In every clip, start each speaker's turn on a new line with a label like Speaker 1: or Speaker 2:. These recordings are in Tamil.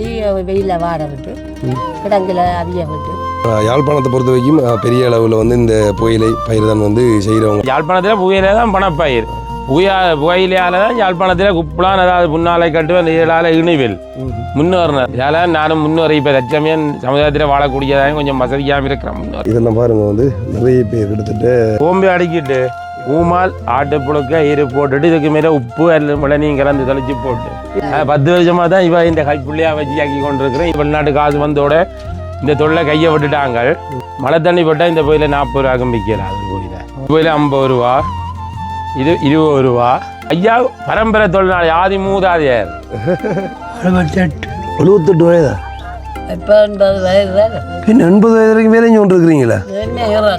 Speaker 1: வெட்டி வெயிலில் வாட விட்டு கிடங்கில் அவிய விட்டு.
Speaker 2: யாழ்ப்பாணத்தை பொறுத்த வரைக்கும் பெரிய அளவில் வந்து இந்த புகையிலை பயிர் தான் வந்து செய்கிறவங்க.
Speaker 3: யாழ்ப்பாணத்தில் புகையிலை தான் பணப்பயிர். புகையிலையால் தான் யாழ்ப்பாணத்தில் குப்பலான் அதாவது முன்னாலை கட்டு அந்த இதழால் இணைவில் முன்னேறினார். இதால் நானும் முன்னேறி இப்போ தச்சமயம் சமுதாயத்தில் வாழக்கூடியதாக கொஞ்சம் வசதியாக இருக்கிறேன். முன்னேறி
Speaker 2: இதெல்லாம் பாருங்க வந்து நிறைய பேர் கிட்டத்தட்ட
Speaker 3: கோம்பு அடிக்கிட்டு ஊமால் ஆட்டுப்புழுக்க ஈரு போட்டுட்டு இதுக்கு மேலே உப்பு மிளநீங்க கலந்து தெளிச்சு போட்டு 10 வருஷமாக தான் இவ இந்த கைப்புள்ளியாக வச்சு ஆக்கி கொண்டிருக்கிறேன். வெளிநாட்டு காசு வந்தோட இந்த தொழிலை கையை விட்டுட்டாங்க. மழை தண்ணி போட்டால் இந்த கோயிலில் 40 ரூபாய்க்கும் விற்கலாம். அது கோயிலில் 50 ரூபா, இது 20 ரூபா. ஐயா பரம்பரை தொழிலாளி ஆதி மூதாதையர்
Speaker 2: 78 வயதா?
Speaker 1: இப்போ 80 வயது வேறு.
Speaker 2: பின் 80 வயது வரைக்கும் வேலை செஞ்சு கொண்டிருக்கிறீங்களா?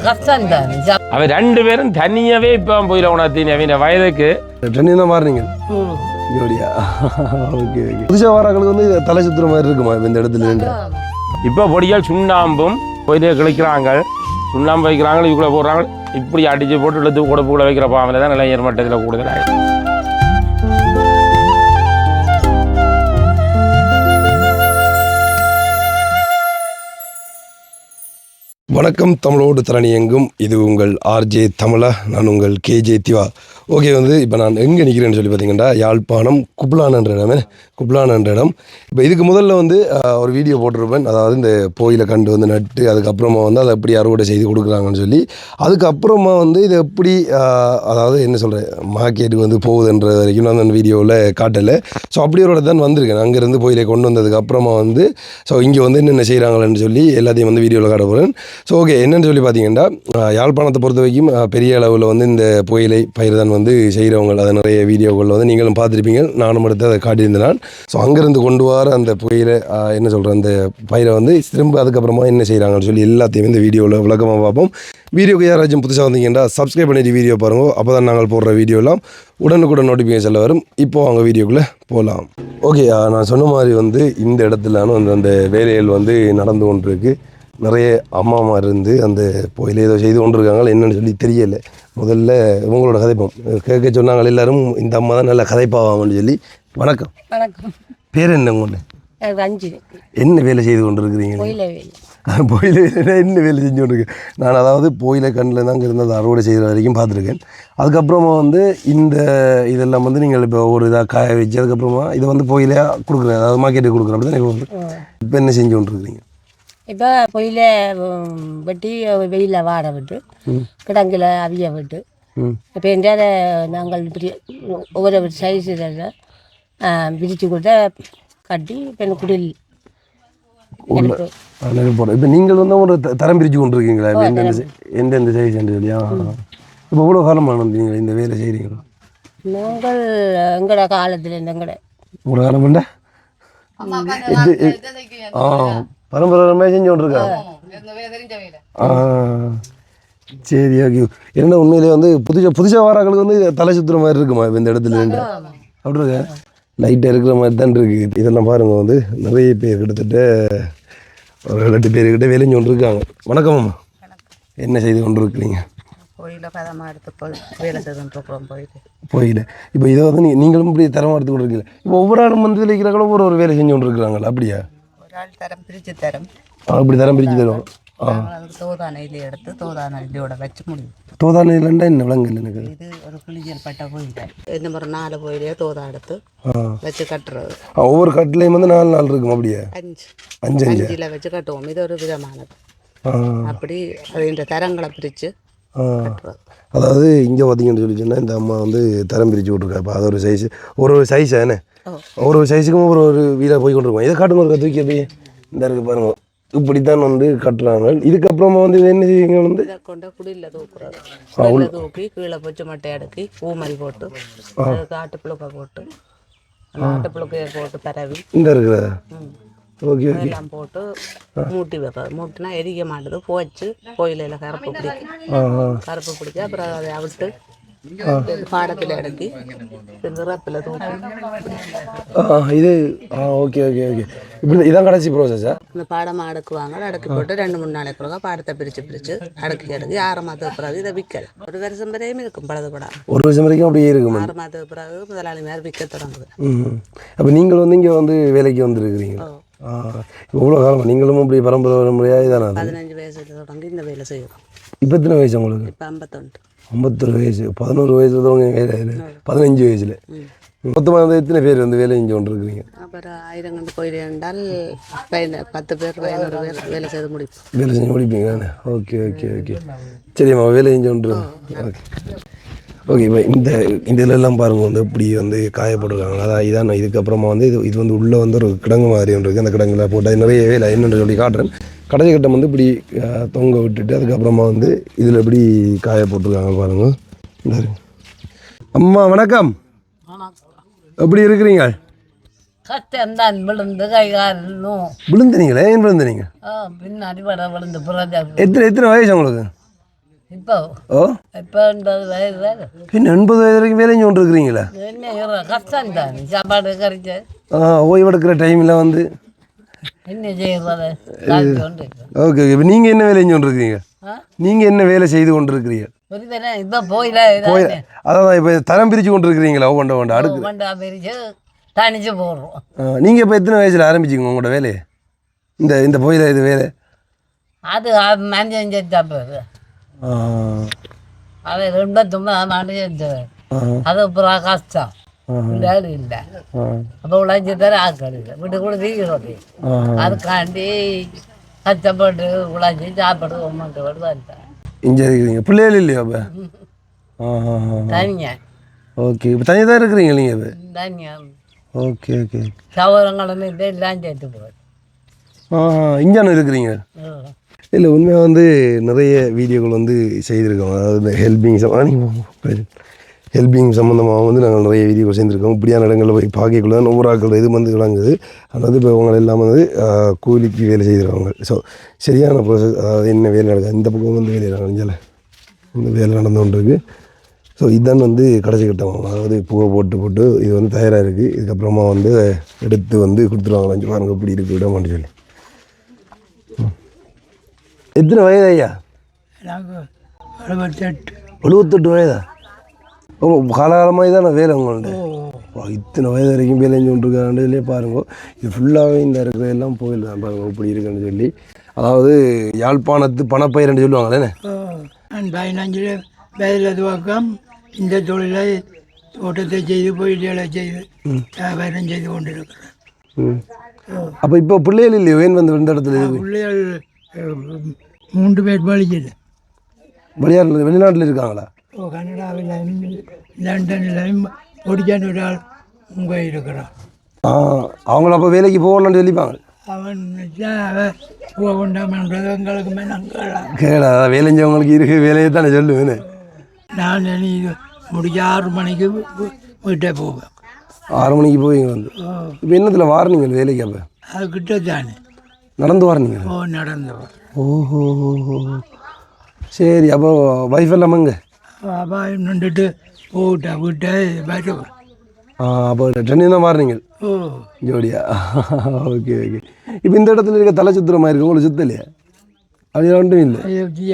Speaker 1: கஷ்டம் தான்.
Speaker 3: அவர் 2 பேரும் தனியாகவே இப்போ போயில உணர்த்தின அவங்க வயதுக்கு
Speaker 2: தனியாக தான் மாறினீங்க ஜோடியா? Okay okay. புதுசாக வாராக்களுக்கு வந்து தலை சுத்துற மாதிரி இருக்குமா இந்த இடத்துல?
Speaker 3: இப்போ பொடியால் சுண்ணாம்பும் போயிட்டு கிழிக்கிறாங்க, சுண்ணாம்பு வைக்கிறாங்க, இதுக்குள்ளே போடுறாங்க. இப்படி அடித்து போட்டு இழுத்து உடப்புக்குள்ளே வைக்கிற பாம்பில் தான் இளைஞர் மட்டத்தில் கூடுதலாக.
Speaker 2: வணக்கம், தமிழோடு தரணி எங்கும். இது உங்கள் ஆர்ஜே தமிழா, நான் உங்கள் கேஜே திவா. ஓகே, வந்து இப்போ நான் எங்கே நிற்கிறேன்னு சொல்லி பார்த்தீங்கன்னா யாழ்ப்பாணம் குப்லான் என்ற இடம். இப்போ இதுக்கு முதல்ல வந்து ஒரு வீடியோ போட்டிருப்பேன். அதாவது இந்த போயில கண்டு வந்து நட்டு அதுக்கப்புறமா வந்து அதை எப்படி அறுவடை செய்து கொடுக்குறாங்கன்னு சொல்லி, அதுக்கப்புறமா வந்து இது எப்படி அதாவது என்ன சொல்கிறேன் மார்க்கெட்டுக்கு வந்து போகுதுன்ற வரைக்கும் நான் அந்த வீடியோவில் காட்டலை. ஸோ அப்படி ஒரு தான் வந்திருக்கேன். அங்கேருந்து போயில கொண்டு வந்ததுக்கப்புறமா வந்து ஸோ இங்கே வந்து என்னென்ன செய்கிறாங்களேன்னு சொல்லி எல்லாத்தையும் வந்து வீடியோவில் காட்ட போகிறேன். ஸோ ஓகே, என்னென்னு சொல்லி பார்த்தீங்கன்னா யாழ்ப்பாணத்தை பொறுத்த வரைக்கும் பெரிய அளவில் வந்து இந்த புகையிலை பயிர் தான் வந்து செய்கிறவங்க. அதை நிறைய வீடியோக்களில் வந்து நீங்களும் பார்த்துருப்பீங்க, நானும் எடுத்து அதை காட்டியிருந்தேன். ஸோ அங்கேருந்து கொண்டு வர அந்த புகையிலை என்ன சொல்கிறேன் அந்த பயிரை வந்து திரும்ப அதுக்கப்புறமா என்ன செய்கிறாங்கன்னு சொல்லி எல்லாத்தையும் இந்த வீடியோவில் விளக்கமாக பார்ப்போம். வீடியோக்கு யாராச்சும் புதுசாக வந்தீங்கன்னா சப்ஸ்கிரைப் பண்ணிட்டு வீடியோ பாருங்க. அப்போ தான் நாங்கள் போடுற வீடியோலாம் உடனுக்குடன் நோட்டிஃபிகேஷனில் வரும். இப்போ அவங்க வீடியோக்குள்ளே போகலாம். ஓகே, நான் சொன்ன மாதிரி வந்து இந்த இடத்துல அந்த வேலைகள் வந்து நடந்து கொண்டிருக்கு. நிறைய அம்மா இருந்து அந்த போயில ஏதோ செய்து கொண்டிருக்காங்க, என்னென்னு சொல்லி தெரியலை. முதல்ல இவங்களோட கதைப்போம் கேட்க சொன்னாங்க எல்லாரும், இந்த அம்மா தான் நல்லா கதைப்பாவாங்கன்னு சொல்லி. வணக்கம்.
Speaker 1: வணக்கம்.
Speaker 2: பேர் என்ன உங்களை? என்ன வேலை செய்து கொண்டு இருக்கிறீங்க? போயில என்ன வேலை செஞ்சு கொண்டிருக்கு? நான் அதாவது போயில கண்ணில் தான் இருந்து அதை அறுவடை செய்கிற வரைக்கும் பார்த்துருக்கேன். அதுக்கப்புறமா வந்து இந்த இதெல்லாம் வந்து நீங்கள் இப்போ ஒரு இதாக காய வச்சு அதுக்கப்புறமா இதை வந்து போயிலையாக கொடுக்குறேன், அதாவது மார்க்கெட்டுக்கு கொடுக்குறேன். அப்படி தான் இப்போ என்ன செஞ்சு கொண்டிருக்கிறீங்க?
Speaker 1: இப்போ பொயில வெட்டி வெயிலில் வாட விட்டு கிடங்கில் அவிய விட்டு இப்போ எங்கேயாவது நாங்கள் இப்படி ஒவ்வொரு சைஸில் பிரித்து கொடுத்தா கட்டி இப்போ குடில்
Speaker 2: போகிறோம். இப்போ நீங்கள் வந்து ஒரு தரம் பிரித்து கொண்டு இருக்கீங்களா? எந்தெந்த சைஸ் இல்லையா? இப்போ எவ்வளோ காலமாக நீங்கள் இந்த வேலை செய்கிறீங்களா?
Speaker 1: நாங்கள் எங்களோட காலத்தில் எங்களோட
Speaker 2: உங்களோட காலம் பண்ண பரம்பரை செஞ்சு கொண்டிருக்கா? சரி, ஓகே. என்ன உண்மையிலே வந்து புதுசாக வாராக்களுக்கு வந்து தலை சுற்றுற மாதிரி இருக்குமா இந்த இடத்துல? அப்படி இருக்க லைட்டாக இருக்கிற மாதிரி தான் இருக்குது. இதெல்லாம் பாருங்கள் வந்து நிறைய பேர் கிட்டத்தட்ட ஒரு 8 பேர்கிட்ட வேலைஞ்சு கொண்டு இருக்காங்க. வணக்கம் அம்மா, என்ன செய்து கொண்டு இருக்கிறீங்க? போயில இப்போ இதை வந்து நீங்களும் இப்படி தரமாக எடுத்து கொண்டு இருக்கீங்க. இப்போ ஒவ்வொரு ஆளும் வந்து விளைக்கிறாங்களும் ஒரு வேலை செஞ்சு கொண்டு இருக்கிறாங்களா? அப்படியா?
Speaker 4: தரம் பிரித்து தரும்.
Speaker 2: அப்படி தரம் பிரித்து தருவோம்.
Speaker 4: தோதான இலை எடுத்து தோதான இலையோட வச்சு முடியும்.
Speaker 2: தோதான இல்லைன்னா என்ன விலங்கு? எனக்கு
Speaker 4: இது ஒரு கிளிஞ்சல் பட்ட போயிட்டு இந்த மாதிரி 4 போயிலே தோதா எடுத்து வச்சு கட்டுறது.
Speaker 2: ஒவ்வொரு கட்டிலையும் வந்து 4 இருக்கும். அப்படியே
Speaker 4: 5 வச்சு கட்டுவோம். இது ஒரு விதமானது. அப்படி அது தரங்களை பிரித்து
Speaker 2: அதாவது இங்கே பார்த்தீங்கன்னு சொல்லி சொன்னால் இந்த அம்மா வந்து தரம் பிரித்து விட்ருக்கா. இப்போ அது ஒரு சைஸு ஒரு சைஸ் தானே, ஒரு சைஸுக்கும் ஒரு வீடாக போய் கொண்டிருக்கோம். இதை காட்டுங்க ஒரு தூக்கி அப்படியே இந்த இருக்குது பாருங்கள். இப்படித்தான் வந்து கட்டுறாங்க. இதுக்கப்புறமா வந்து என்ன செய்வீங்க? வந்து
Speaker 4: கொண்ட குடியில் தூக்குறது, தூக்கி கீழே பச்சை மட்டை அடுக்கி பூமரி போட்டு ஆட்டுப்புழுக்கை போட்டு ஆட்டுப்புழுக்கையை போட்டு பரவி
Speaker 2: இந்த இருக்கிற ஓகே
Speaker 4: எல்லாம் போட்டு மூட்டி வைக்கிறது. மூட்டினா எரிக்க மாட்டுது. போச்சு கோயிலில் கருப்பு பிடிச்சி அப்புறம் அதை அவிட்டு பாடத்தில் அடக்கி நிறத்தில் தூக்கி
Speaker 2: இது ஓகே ஓகே ஓகே. இப்படி இதான் கடைசி ப்ரோசஸா?
Speaker 4: இந்த பாடமாக அடுக்குவாங்க. அடுக்கி போட்டு 2-3 நாளைக்கு பிறகு பாடத்தை பிரித்து அடுக்கி 6 மாதத்துக்கு பிறகு இதை விற்கலாம். 1 வருஷம் வரையும் இருக்கும் பழுதுபடாது.
Speaker 2: 1 வருஷம் வரைக்கும் அப்படியே இருக்கும்.
Speaker 4: 6 மாதத்துக்கு பிறகு முதலாளி மாதிரி விற்க தொடங்குது.
Speaker 2: அப்போ நீங்கள் வந்து இங்கே வந்து வேலைக்கு வந்துருக்கிறீங்க? இவ்வளோ காலம் நீங்களும் இப்படி பரம்பரை முறையாக தானே அது
Speaker 4: 15 வயசுல தொடங்கி இந்த வேலை செய்கிறோம்.
Speaker 2: இப்போ எத்தனை வயசு உங்களுக்கு?
Speaker 4: இப்போ 51.
Speaker 2: 51 வயசு. 11 வயசுல தான் வேலை 15 வயசில் மொத்தமாக வந்து எத்தனை பேர் வந்து வேலை செஞ்சு கொண்டு இருக்கிறீங்க?
Speaker 4: அப்புறம் 1000 கண்டு கோயில் என்றால் 10 பேர் 11 பேர் வேலை செய்து முடிப்போம்.
Speaker 2: வேலை செஞ்சு முடிப்பீங்க. ஓகே ஓகே ஓகே சரிம்மா வேலை செஞ்சு கொண்டு ஓகே ஓகே. இப்போ இந்த இதெல்லாம் பாருங்கள் வந்து இப்படி வந்து காயப்பட்டுருக்காங்க. அதான் இதான் இதுக்கப்புறமா வந்து இது வந்து உள்ளே வந்து ஒரு கிடங்கு மாதிரி ஒன்று இருக்குது. அந்த கிடங்குல போட்டால் நிறைய வேலை என்னென்னு சொல்லி காட்டுறேன். கடைசி கட்டம் வந்து இப்படி தொங்க விட்டுட்டு அதுக்கப்புறமா வந்து இதில் இப்படி காய போட்டிருக்காங்க பாருங்கள். இந்த அம்மா வணக்கம், எப்படி இருக்கிறீங்க?
Speaker 1: கஷ்டம்தான் விழுந்து கை காலும்
Speaker 2: விழுந்துனீங்களே? ஏன் விழுந்துனீங்க?
Speaker 1: பின்னாடி வட விழுந்து புறாஜா.
Speaker 2: எத்தனை வயசு உங்களுக்கு
Speaker 1: இப்போ?
Speaker 2: ஓ
Speaker 1: இப்போ 80 வயது வேறு.
Speaker 2: பின்ன 80 வயது வரைக்கும் வேலை செஞ்சு கொண்டு இருக்கிறீங்களா?
Speaker 1: என்ன கஷ்டம்தான் சாப்பாடு கறிச்சு
Speaker 2: ஓய்வெடுக்கிற டைமில் வந்து
Speaker 1: என்ன செய்யறது.
Speaker 2: Okay okay. இப்போ நீங்கள் என்ன வேலை செஞ்சு கொண்டு இருக்கிறீங்க? நீங்கள் என்ன வேலை செய்து கொண்டு இருக்கிறீங்க?
Speaker 1: இப்போ போயில
Speaker 2: அதான் இப்போ தரம் பிரித்து கொண்டு இருக்கிறீங்களா? ஒவ்வொண்டா அடுக்கு
Speaker 1: வண்டா பிரித்து தனிச்சு போடுறோம்.
Speaker 2: நீங்கள் இப்போ எத்தனை வயசில் ஆரம்பிச்சிங்க உங்களோட வேலையை? இந்த போயில இது வேலை
Speaker 1: அது மஞ்சள் செஞ்சா பேர் அது 89 ஆண்டு செஞ்சது. அது அப்புறம் கஷ்டம் வேலை இல்லை. அப்போ உழைச்சி தர ஆக்கள் இல்லை. வீட்டு கூட தீக்கிறது அதுக்காண்டி கஷ்டப்பட்டு உழைச்சி சாப்பாடு ஒம்மட்டு போட்டு வந்துட்டேன்.
Speaker 2: இங்கே இருக்கிறீங்க. பிள்ளைகள் இல்லையா அப்போ?
Speaker 1: தனியா.
Speaker 2: ஓகே. இப்போ தனியாக தான் இருக்கிறீங்க நீங்கள் இப்போ?
Speaker 1: தனியா.
Speaker 2: Okay okay.
Speaker 1: சவரங்களும் இது எல்லாம் சேர்த்து போகுது.
Speaker 2: இஞ்சானு இருக்கிறீங்க? இல்லை உண்மையாக வந்து நிறைய வீடியோக்கள் வந்து செய்திருக்கோம். அதாவது இந்த ஹெல்பிங் சம்மந்தமாக வந்து நாங்கள் நிறைய வீடியோக்கள் செய்திருக்கோம். இப்படியான இடங்களில் போய் பார்க்கக்குள்ள தான் ஒவ்வொரு ஆட்கள் இது வந்து விளங்குது. ஆனால் வந்து இப்போ அவங்க எல்லாம் வந்து கூலிக்கு வேலை செய்கிறவங்க. ஸோ சரியான ப்ரோசஸ். அதாவது என்ன வேலை நடக்குது இந்த பக்கம் வந்து வேலை நடந்தால இந்த வேலை நடந்து கொண்டு இருக்குது. ஸோ இதுதான் வந்து கடைசி கட்டம். அதாவது பூவை போட்டு இது வந்து தயாராக இருக்குது. இதுக்கப்புறமா வந்து எடுத்து வந்து கொடுத்துருவாங்க. அஞ்சு பாருங்க இப்படி இருக்குது விட மாட்டேன்னு சொல்லி. எத்தனை வயது ஐயா? 78 வயதா? ஓ காலகாலமாக இதான் வேலை உங்கள்கிட்ட. இத்தனை வயது வரைக்கும் வேலை செஞ்சு கொண்டிருக்காண்டே பாருங்க. இது ஃபுல்லாகவே இந்த இருக்கிற எல்லாம் கோயில் தான் பாருங்க இப்படி இருக்குன்னு சொல்லி. அதாவது யாழ்ப்பாணத்து பணப்பயிர்ன்னு சொல்லுவாங்களே.
Speaker 5: நான் 15 வயதில் துவக்கம் இந்த தொழிலை தோட்டத்தை செய்து கோயில்களை செய்து வியாபாரம் செய்து கொண்டிருக்கிறேன்.
Speaker 2: அப்போ இப்போ பிள்ளைகள் இல்லையோ? ஏன் வந்து இந்த இடத்துல
Speaker 5: பிள்ளைகள் 3 பேர் படிக்குது.
Speaker 2: வெளிநாட்டில் இருக்காங்களா?
Speaker 5: கனடாவிலையும் லண்டன்லையும் ஒடிக்கான ஒரு ஆள் உங்க இருக்கிறான்.
Speaker 2: அவங்கள அப்போ வேலைக்கு போகணும்னு சொல்லிப்பாங்க.
Speaker 5: அவன் போக வேண்டாமன்றது எங்களுக்கு நாங்கள்
Speaker 2: கேடா வேலைஞ்சவங்களுக்கு இருக்கு வேலையை தானே சொல்லுவேன்னு.
Speaker 5: நான் இது முடிஞ்ச 6 மணிக்கு வீட்டை போவேன்.
Speaker 2: 6 மணிக்கு போய் வந்து இப்போ என்னத்தில் வாரீங்க வேலைக்கு? அப்போ
Speaker 5: அது கிட்ட தானே
Speaker 2: நடந்து வாரீங்க?
Speaker 5: நடந்து வர.
Speaker 2: ஓஹோ சரி. அப்போ வைஃப் எல்லாமங்க
Speaker 5: அப்பா நின்றுட்டு போட்டா விட்டா வருவேன்.
Speaker 2: அப்போ 2 தான் மாறினீங்க ஜோடியா? Okay okay. இப்போ இந்த இடத்துல இருக்க தலை சுத்துற மாதிரி இருக்கு உங்களுக்கு சுத்த இல்லையா? அது ஒன்றும் இல்லை.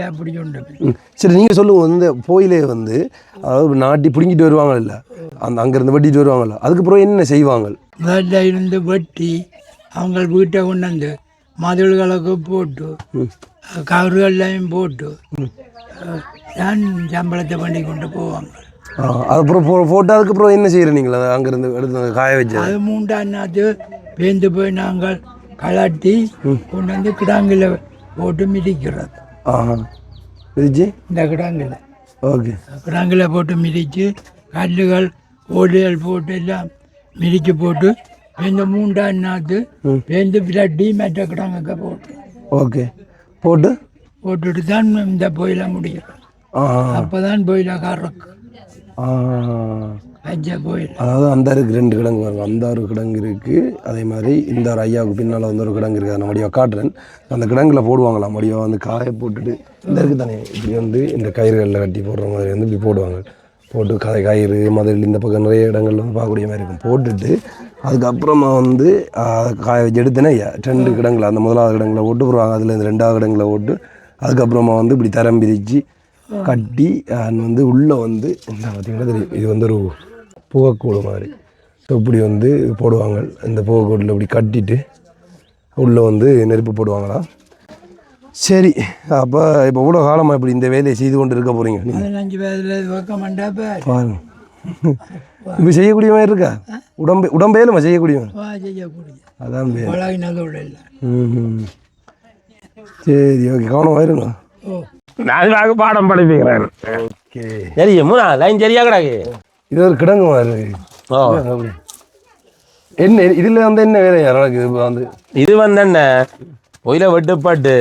Speaker 5: அப்படி உண்டு.
Speaker 2: சரி நீங்கள் சொல்லுங்கள். இந்த போயிலே வந்து அதாவது நாட்டி பிடிங்கிட்டு வருவாங்க இல்லை? அங்கேருந்து வெட்டிட்டு வருவாங்கல்ல, அதுக்கப்புறம் என்ன செய்வாங்க?
Speaker 5: வேலை இருந்து வெட்டி அவங்க வீட்டை கொண்டாந்து மதில்களுக்கு போட்டு கவர்கள்லையும் போட்டு நான் சம்பளத்தை பண்ணி கொண்டு போவாங்க.
Speaker 2: அதுக்கப்புறம் போட்டு அதுக்கப்புறம் என்ன செய்கிறேன் நீங்கள்? அதை அங்கேருந்து எடுத்து காய வச்சு
Speaker 5: அது 3ஆம் நாள் பேந்து போய் நாங்கள் கலட்டி கொண்டு வந்து கிடாங்கில் போட்டு மிதிக்கிறது.
Speaker 2: மிதிச்சு
Speaker 5: இந்த கிடாங்கில்
Speaker 2: ஓகே
Speaker 5: கிடாங்கில் போட்டு மிதித்து கல்லுகள் ஓடுகள் போட்டு எல்லாம் மிதித்து போட்டு பேருந்து 3ஆம் நாள் பேருந்து விரட்டி மற்ற கிடாங்க போட்டு
Speaker 2: ஓகே போட்டுட்டு
Speaker 5: தான் இந்த போயில முடியும். அப்போ தான் போயில கறக்கு வச்ச போயில்.
Speaker 2: அதாவது அந்த இருக்குது 2 கிடங்கு பாருங்க. அந்த ஒரு கிடங்கு இருக்குது. அதே மாதிரி இந்த ஒரு ஐயாவுக்கு பின்னால் வந்து ஒரு கிடங்கு இருக்குது. நான் மடிவாக காட்டுறேன். அந்த கிடங்குல போடுவாங்களாம். மடிவாக வந்து காய போட்டுட்டு இந்த இருக்குது தானே இப்படி வந்து இந்த கயிறுகளில் கட்டி போடுற மாதிரி வந்து இப்படி போடுவாங்க. போட்டு கயிறு மதில் இந்த பக்கம் நிறைய இடங்கள்ல வந்து பார்க்கக்கூடிய மாதிரி இருக்கும். போட்டுட்டு அதுக்கப்புறமா வந்து காய வச்சு எடுத்தேனே 2 கிடங்குல அந்த முதலாவது கிடங்குல போட்டு போடுவாங்க. அதில் இந்த 2ஆவது கிடங்குல போட்டு அதுக்கப்புறமா வந்து இப்படி தரம் பிரித்து கட்டி வந்து உள்ளே வந்து இந்த பார்த்திங்கன்னா தெரியும் இது வந்து ஒரு புகைக்கூடு மாதிரி. ஸோ இப்படி வந்து போடுவாங்க. இந்த புகைக்கூட்டில் இப்படி கட்டிட்டு உள்ளே வந்து நெருப்பு போடுவாங்களா? சரி, அப்போ இப்போ இவ்வளோ காலமாக இப்படி இந்த வேலையை செய்து கொண்டு இருக்க போகிறீங்க?
Speaker 5: 15 வயதில் வைக்க மாட்டேன்.
Speaker 2: இப்போ செய்யக்கூடிய மாதிரி இருக்கா? உடம்பேலுமா செய்யக்கூடிய
Speaker 5: செய்யக்கூடிய
Speaker 2: அதான் பேர்.
Speaker 5: பழகினதோடு இல்லை.
Speaker 2: சரி, ஓகே, கவனமாக இருங்க.
Speaker 3: நான் பாடம் படிப்புகிறேன்.
Speaker 2: ஓகே,
Speaker 3: சரியா லைன் சரியா கிடாக்கு.
Speaker 2: இது ஒரு கிடங்கு மாதிரி.
Speaker 3: ஓ,
Speaker 2: என்ன இதில் வந்து என்ன வேலையா நடக்குது? இப்போ வந்து
Speaker 3: இது வந்து என்ன ஒயில வெட்டுப்பட்டு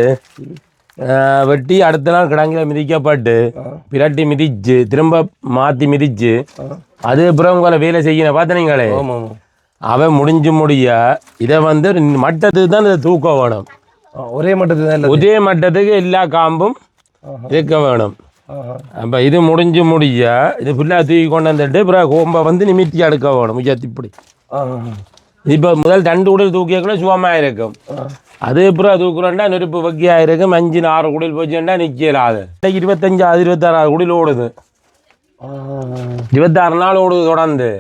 Speaker 3: வெட்டி அடுத்த நாள் கிடங்கில மிதிக்கப்பட்டு பிரட்டி மிதிச்சு திரும்ப மாற்றி மிதிச்சு அதுக்கப்புறம் உங்களை வேலை செய்யணும் பார்த்தனீங்களே.
Speaker 2: ஆமாம்,
Speaker 3: அவன் முடிய இதை வந்து மட்டத்துக்கு தான் இதை தூக்க வேணும்.
Speaker 2: ஒரே மட்டத்துக்கு தான்,
Speaker 3: ஒரே மட்டத்துக்கு எல்லா காம்பும் இருக்க வேணும். அப்போ இது முடிய இது ஃபுல்லாக தூக்கி கொண்டு வந்துட்டு அப்புறம் கோம்பை வந்து நிமித்தி அடுக்க வேணும். உயர்த்தி இப்படி இப்போ முதல் 2 குடில் தூக்கியக்குள்ள சுகமாக இருக்கும். அது அப்புறம் தூக்குறோண்டா நெருப்பு வக்கியாக இருக்கும். 5-6 குடில் போச்சுன்னா நிற்கலாது. 25-26 குடில் ஓடுது. 26 நாள் ஓடுது தொடர்ந்து.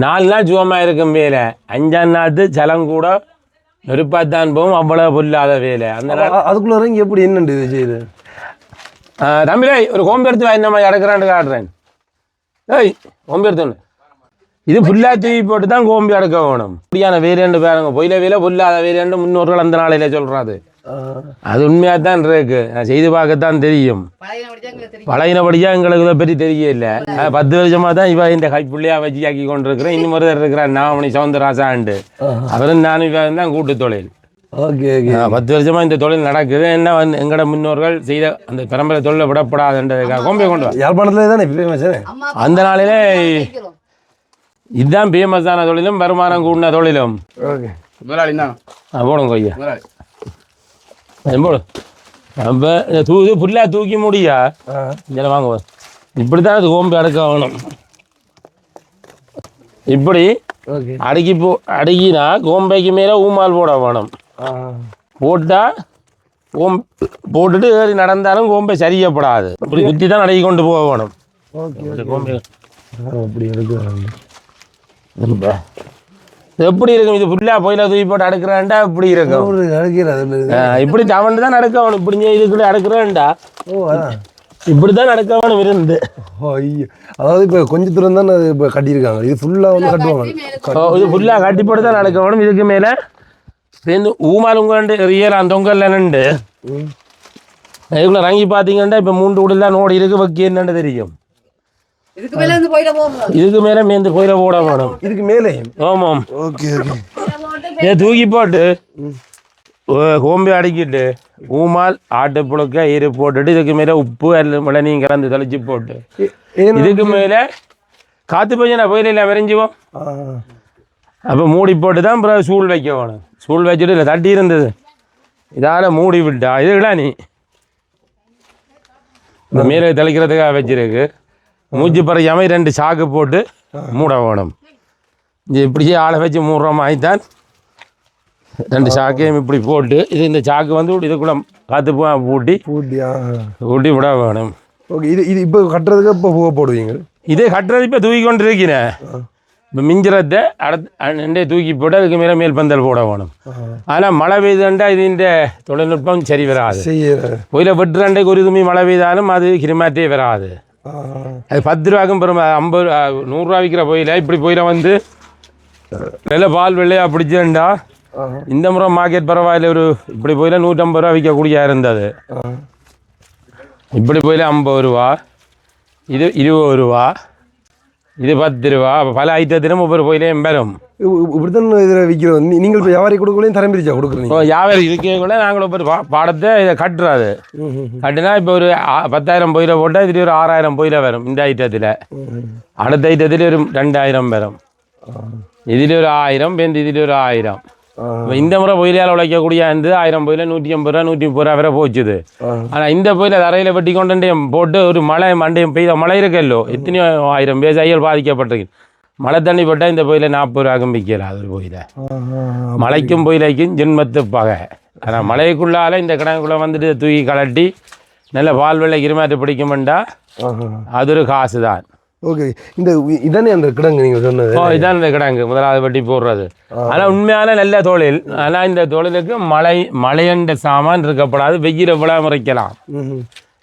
Speaker 3: 4 நாள் சுகமாக இருக்கும் வேலை. 5ஆம் நாள் சலம் கூட நெருப்பாத்தான் போகும். அவ்வளோ புல்லாத வேலை. அந்த நாள்
Speaker 2: அதுக்குள்ள இறங்கி எப்படி என்னண்டு இது செய்யுது?
Speaker 3: தம்பிலே ஒரு கோம்பு எடுத்து இந்த மாதிரி அடக்கிறான்னு காட்டுறேன். ஏய், கோம்பு எடுத்தோன்னு இது ஃபுல்லாக தூக்கி போட்டு தான் கோம்பி அடக்க வேணும். இப்படியான வேலைண்டு பாருங்க. பொயில வேலை புல்லாத வேலைண்டு முன்னோர்கள் அந்த நாளையில சொல்கிறாது. அது உண்மையாக தான் இருக்கு. செய்து பார்க்கத்தான் தெரியும். பழையினபடியாக எங்களுக்கு இதை பற்றி தெரியல. 10 வருஷமாக தான் இவ இந்த கைப்பிள்ளையாக வச்சு ஆக்கி கொண்டு இருக்கிறேன். இன்னும் ஒரு இருக்கிறான் நாமணி சவுந்தரராசாண்டு. அவரும் நானும் இவ தான் கூட்டு தொழில்.
Speaker 2: ஓகே,
Speaker 3: 10 வருஷமாக இந்த தொழில் நடக்குது. என்ன எங்களோட முன்னோர்கள் செய்த அந்த பரம்பரை தொழிலை விடப்படாதுன்றதுக்காக கோம்பை கொண்டு வா.
Speaker 2: யாழ்ப்பாணத்தில் தானே
Speaker 3: அந்த நாளிலே இதுதான் ஃபேமஸான தொழிலும் வருமானம் கூடின தொழிலும்.
Speaker 2: ஓகே,
Speaker 3: போடுங்க ஐயா, போடு. அப்போ இது ஃபுல்லாக தூக்கி முடியா இதில் வாங்க. இப்படி தான் அது கோம்பை அடக்க வேணும். இப்படி அடுக்கினா கோம்பைக்கு மேலே ஊமால் போட வேணும். போட்டால் போட்டுட்டு ஏறி நடந்தாலும் கோம்பை சரியப்படாது. இப்படி குத்தி தான் அடக்கி கொண்டு போக வேணும். கோம்பை
Speaker 2: அப்படி எடுக்க
Speaker 3: எப்படி இருக்கும்? இது ஃபுல்லாக போயில தூக்கி போட்டு அடுக்கிறான்டா இப்படி இருக்கும். இப்படி தவண்டு தான் நடக்கணும். இப்படி இதுக்குள்ள அடுக்கிறான்டா இப்படி தான் நடக்கணும் இருந்து.
Speaker 2: அதாவது இப்போ கொஞ்சம் தூரம் தான் இப்போ கட்டியிருக்காங்க. இது ஃபுல்லாக வந்து கட்டுவாங்க.
Speaker 3: இது ஃபுல்லாக கட்டி போட்டு தான் நடக்கணும். இதுக்கு மேலே சேர்ந்து ஊமால் உங்கள்ண்டு ரியலாக தொங்கல்ல நின்று இதுக்குள்ள இறங்கி பார்த்தீங்கன்னா இப்போ 3 உடல் தான் ஓடி இருக்கு. வக்கி என்னன்னு தெரியும். இதுக்கு மேலே மேந்து போயில போட வேணும்.
Speaker 2: இதுக்கு மேலே
Speaker 3: ஆமாம்.
Speaker 2: ஓகே,
Speaker 3: இதை தூக்கி போட்டு கோம்பி அடிக்கிட்டு ஊமால் ஆட்டு புழுக்க ஈரு போட்டுட்டு இதுக்கு மேலே உப்பு மிளநீயும் கலந்து தெளிச்சு போட்டு இதுக்கு மேலே காற்று போய் நான் போயில விரைஞ்சுவோம். அப்போ மூடி போட்டு தான் அப்புறம் சூழ் வைக்க வேணும். சூழ் வச்சுட்டு இல்லை தட்டி இருந்தது இதால் மூடி விட்டா இதுக்கெல்லாம் நீ இந்த மேலே தெளிக்கிறதுக்காக வச்சிருக்கு. மூச்சு பறையாமல் 2 சாக்கு போட்டு மூட வேணும். இப்படியே ஆளை வச்சு மூடுற மாதிரி தான் 2 சாக்கையும் இப்படி போட்டு இது இந்த சாக்கு வந்து இதுக்குள்ள காற்று பூட்டி விட வேணும்.
Speaker 2: ஓகே, இது இப்போ கட்டுறதுக்கு இப்போ பூவை போடுவீங்க?
Speaker 3: இதே கட்டுறது இப்போ தூக்கி கொண்டு இருக்கிறேன். இப்போ மிஞ்சிரத்தை அடுத்த தூக்கி போட்டு அதுக்கு மேல் பந்தல் போட வேணும். ஆனால் மழை பெய்துண்டா இது இந்த தொழில்நுட்பம் சரி வராது. கோயிலை வெட்டுறண்டைக்கு ஒரு துமி மழை பெய்தாலும் அது கிரிமாட்டே வராது. அது 10 ரூபாய்க்கும் பெரும் 50 100 ரூபா விற்கிற போயில இப்படி போயில வந்து நல்ல பால் வெள்ளையா பிடிச்சேன்டா. இந்த முறை மார்க்கெட் பரவாயில்ல. ஒரு இப்படி போயில 150 ரூபா விற்கக்கூடிய இருந்தது. இப்படி போயில 50 ரூபா, இது 20 ரூபா, இது 10 ரூபா. பல ஐட்டத்திலும் ஒவ்வொரு போயிலையும் பெறும்.
Speaker 2: இப்படித்தான் இதில் விற்கிறோம். நீங்கள் இப்போ வியாபாரி கொடுக்கலையும் தரம் பிரிச்சா கொடுக்குறீங்க?
Speaker 3: வியாபாரி இருக்கக்குள்ள நாங்கள் ஒவ்வொரு பாடத்தை இதை கட்டுறாது. கட்டுனா இப்போ ஒரு 10,000 போயில போட்டால் இதுல ஒரு 6,000 போயில வரும். இந்த ஐட்டத்தில் அடுத்த ஐட்டத்தில் ஒரு 2,000 வரும். இதில் ஒரு 1000 பேருந்து இதில் ஒரு 1000. இந்த முறை போயிலால் உழைக்கக்கூடிய வந்து 1000 போயில 150 ரூபா 130 ரூபா வரை போச்சுது. ஆனால் இந்த போயில தரையில் வெட்டி கொண்டு போட்டு ஒரு மழை மண்டையும் பெய்த மழை இருக்கல்லோ எத்தனையோ 1000 விவசாயிகள் பாதிக்கப்பட்டிருக்கு. மழை தண்ணி போட்டால் இந்த போயில 40 ரூபாய்க்கும் விற்கலாம். அது போயில மழைக்கும் போயிலைக்கும் ஜென்மத்து பகை. ஆனால் மழைக்குள்ளால இந்த கிடங்குக்குள்ளே வந்துட்டு தூக்கி கலட்டி நல்ல பால் வெள்ளை கிருமாட்டு பிடிக்குமெண்டா அது ஒரு காசு தான்.
Speaker 2: ஓகே. இந்த இதானே அந்த கிடங்கு நீங்கள் சொன்னது?
Speaker 3: இதான் இந்த கிடங்கு முதலாவது வட்டி போடுறது. ஆனால் உண்மையான நல்ல தொழில். ஆனால் இந்த தொழிலுக்கு மழையண்ட சாமான் இருக்கப்படாது, வெயில விழா முறைக்கலாம்.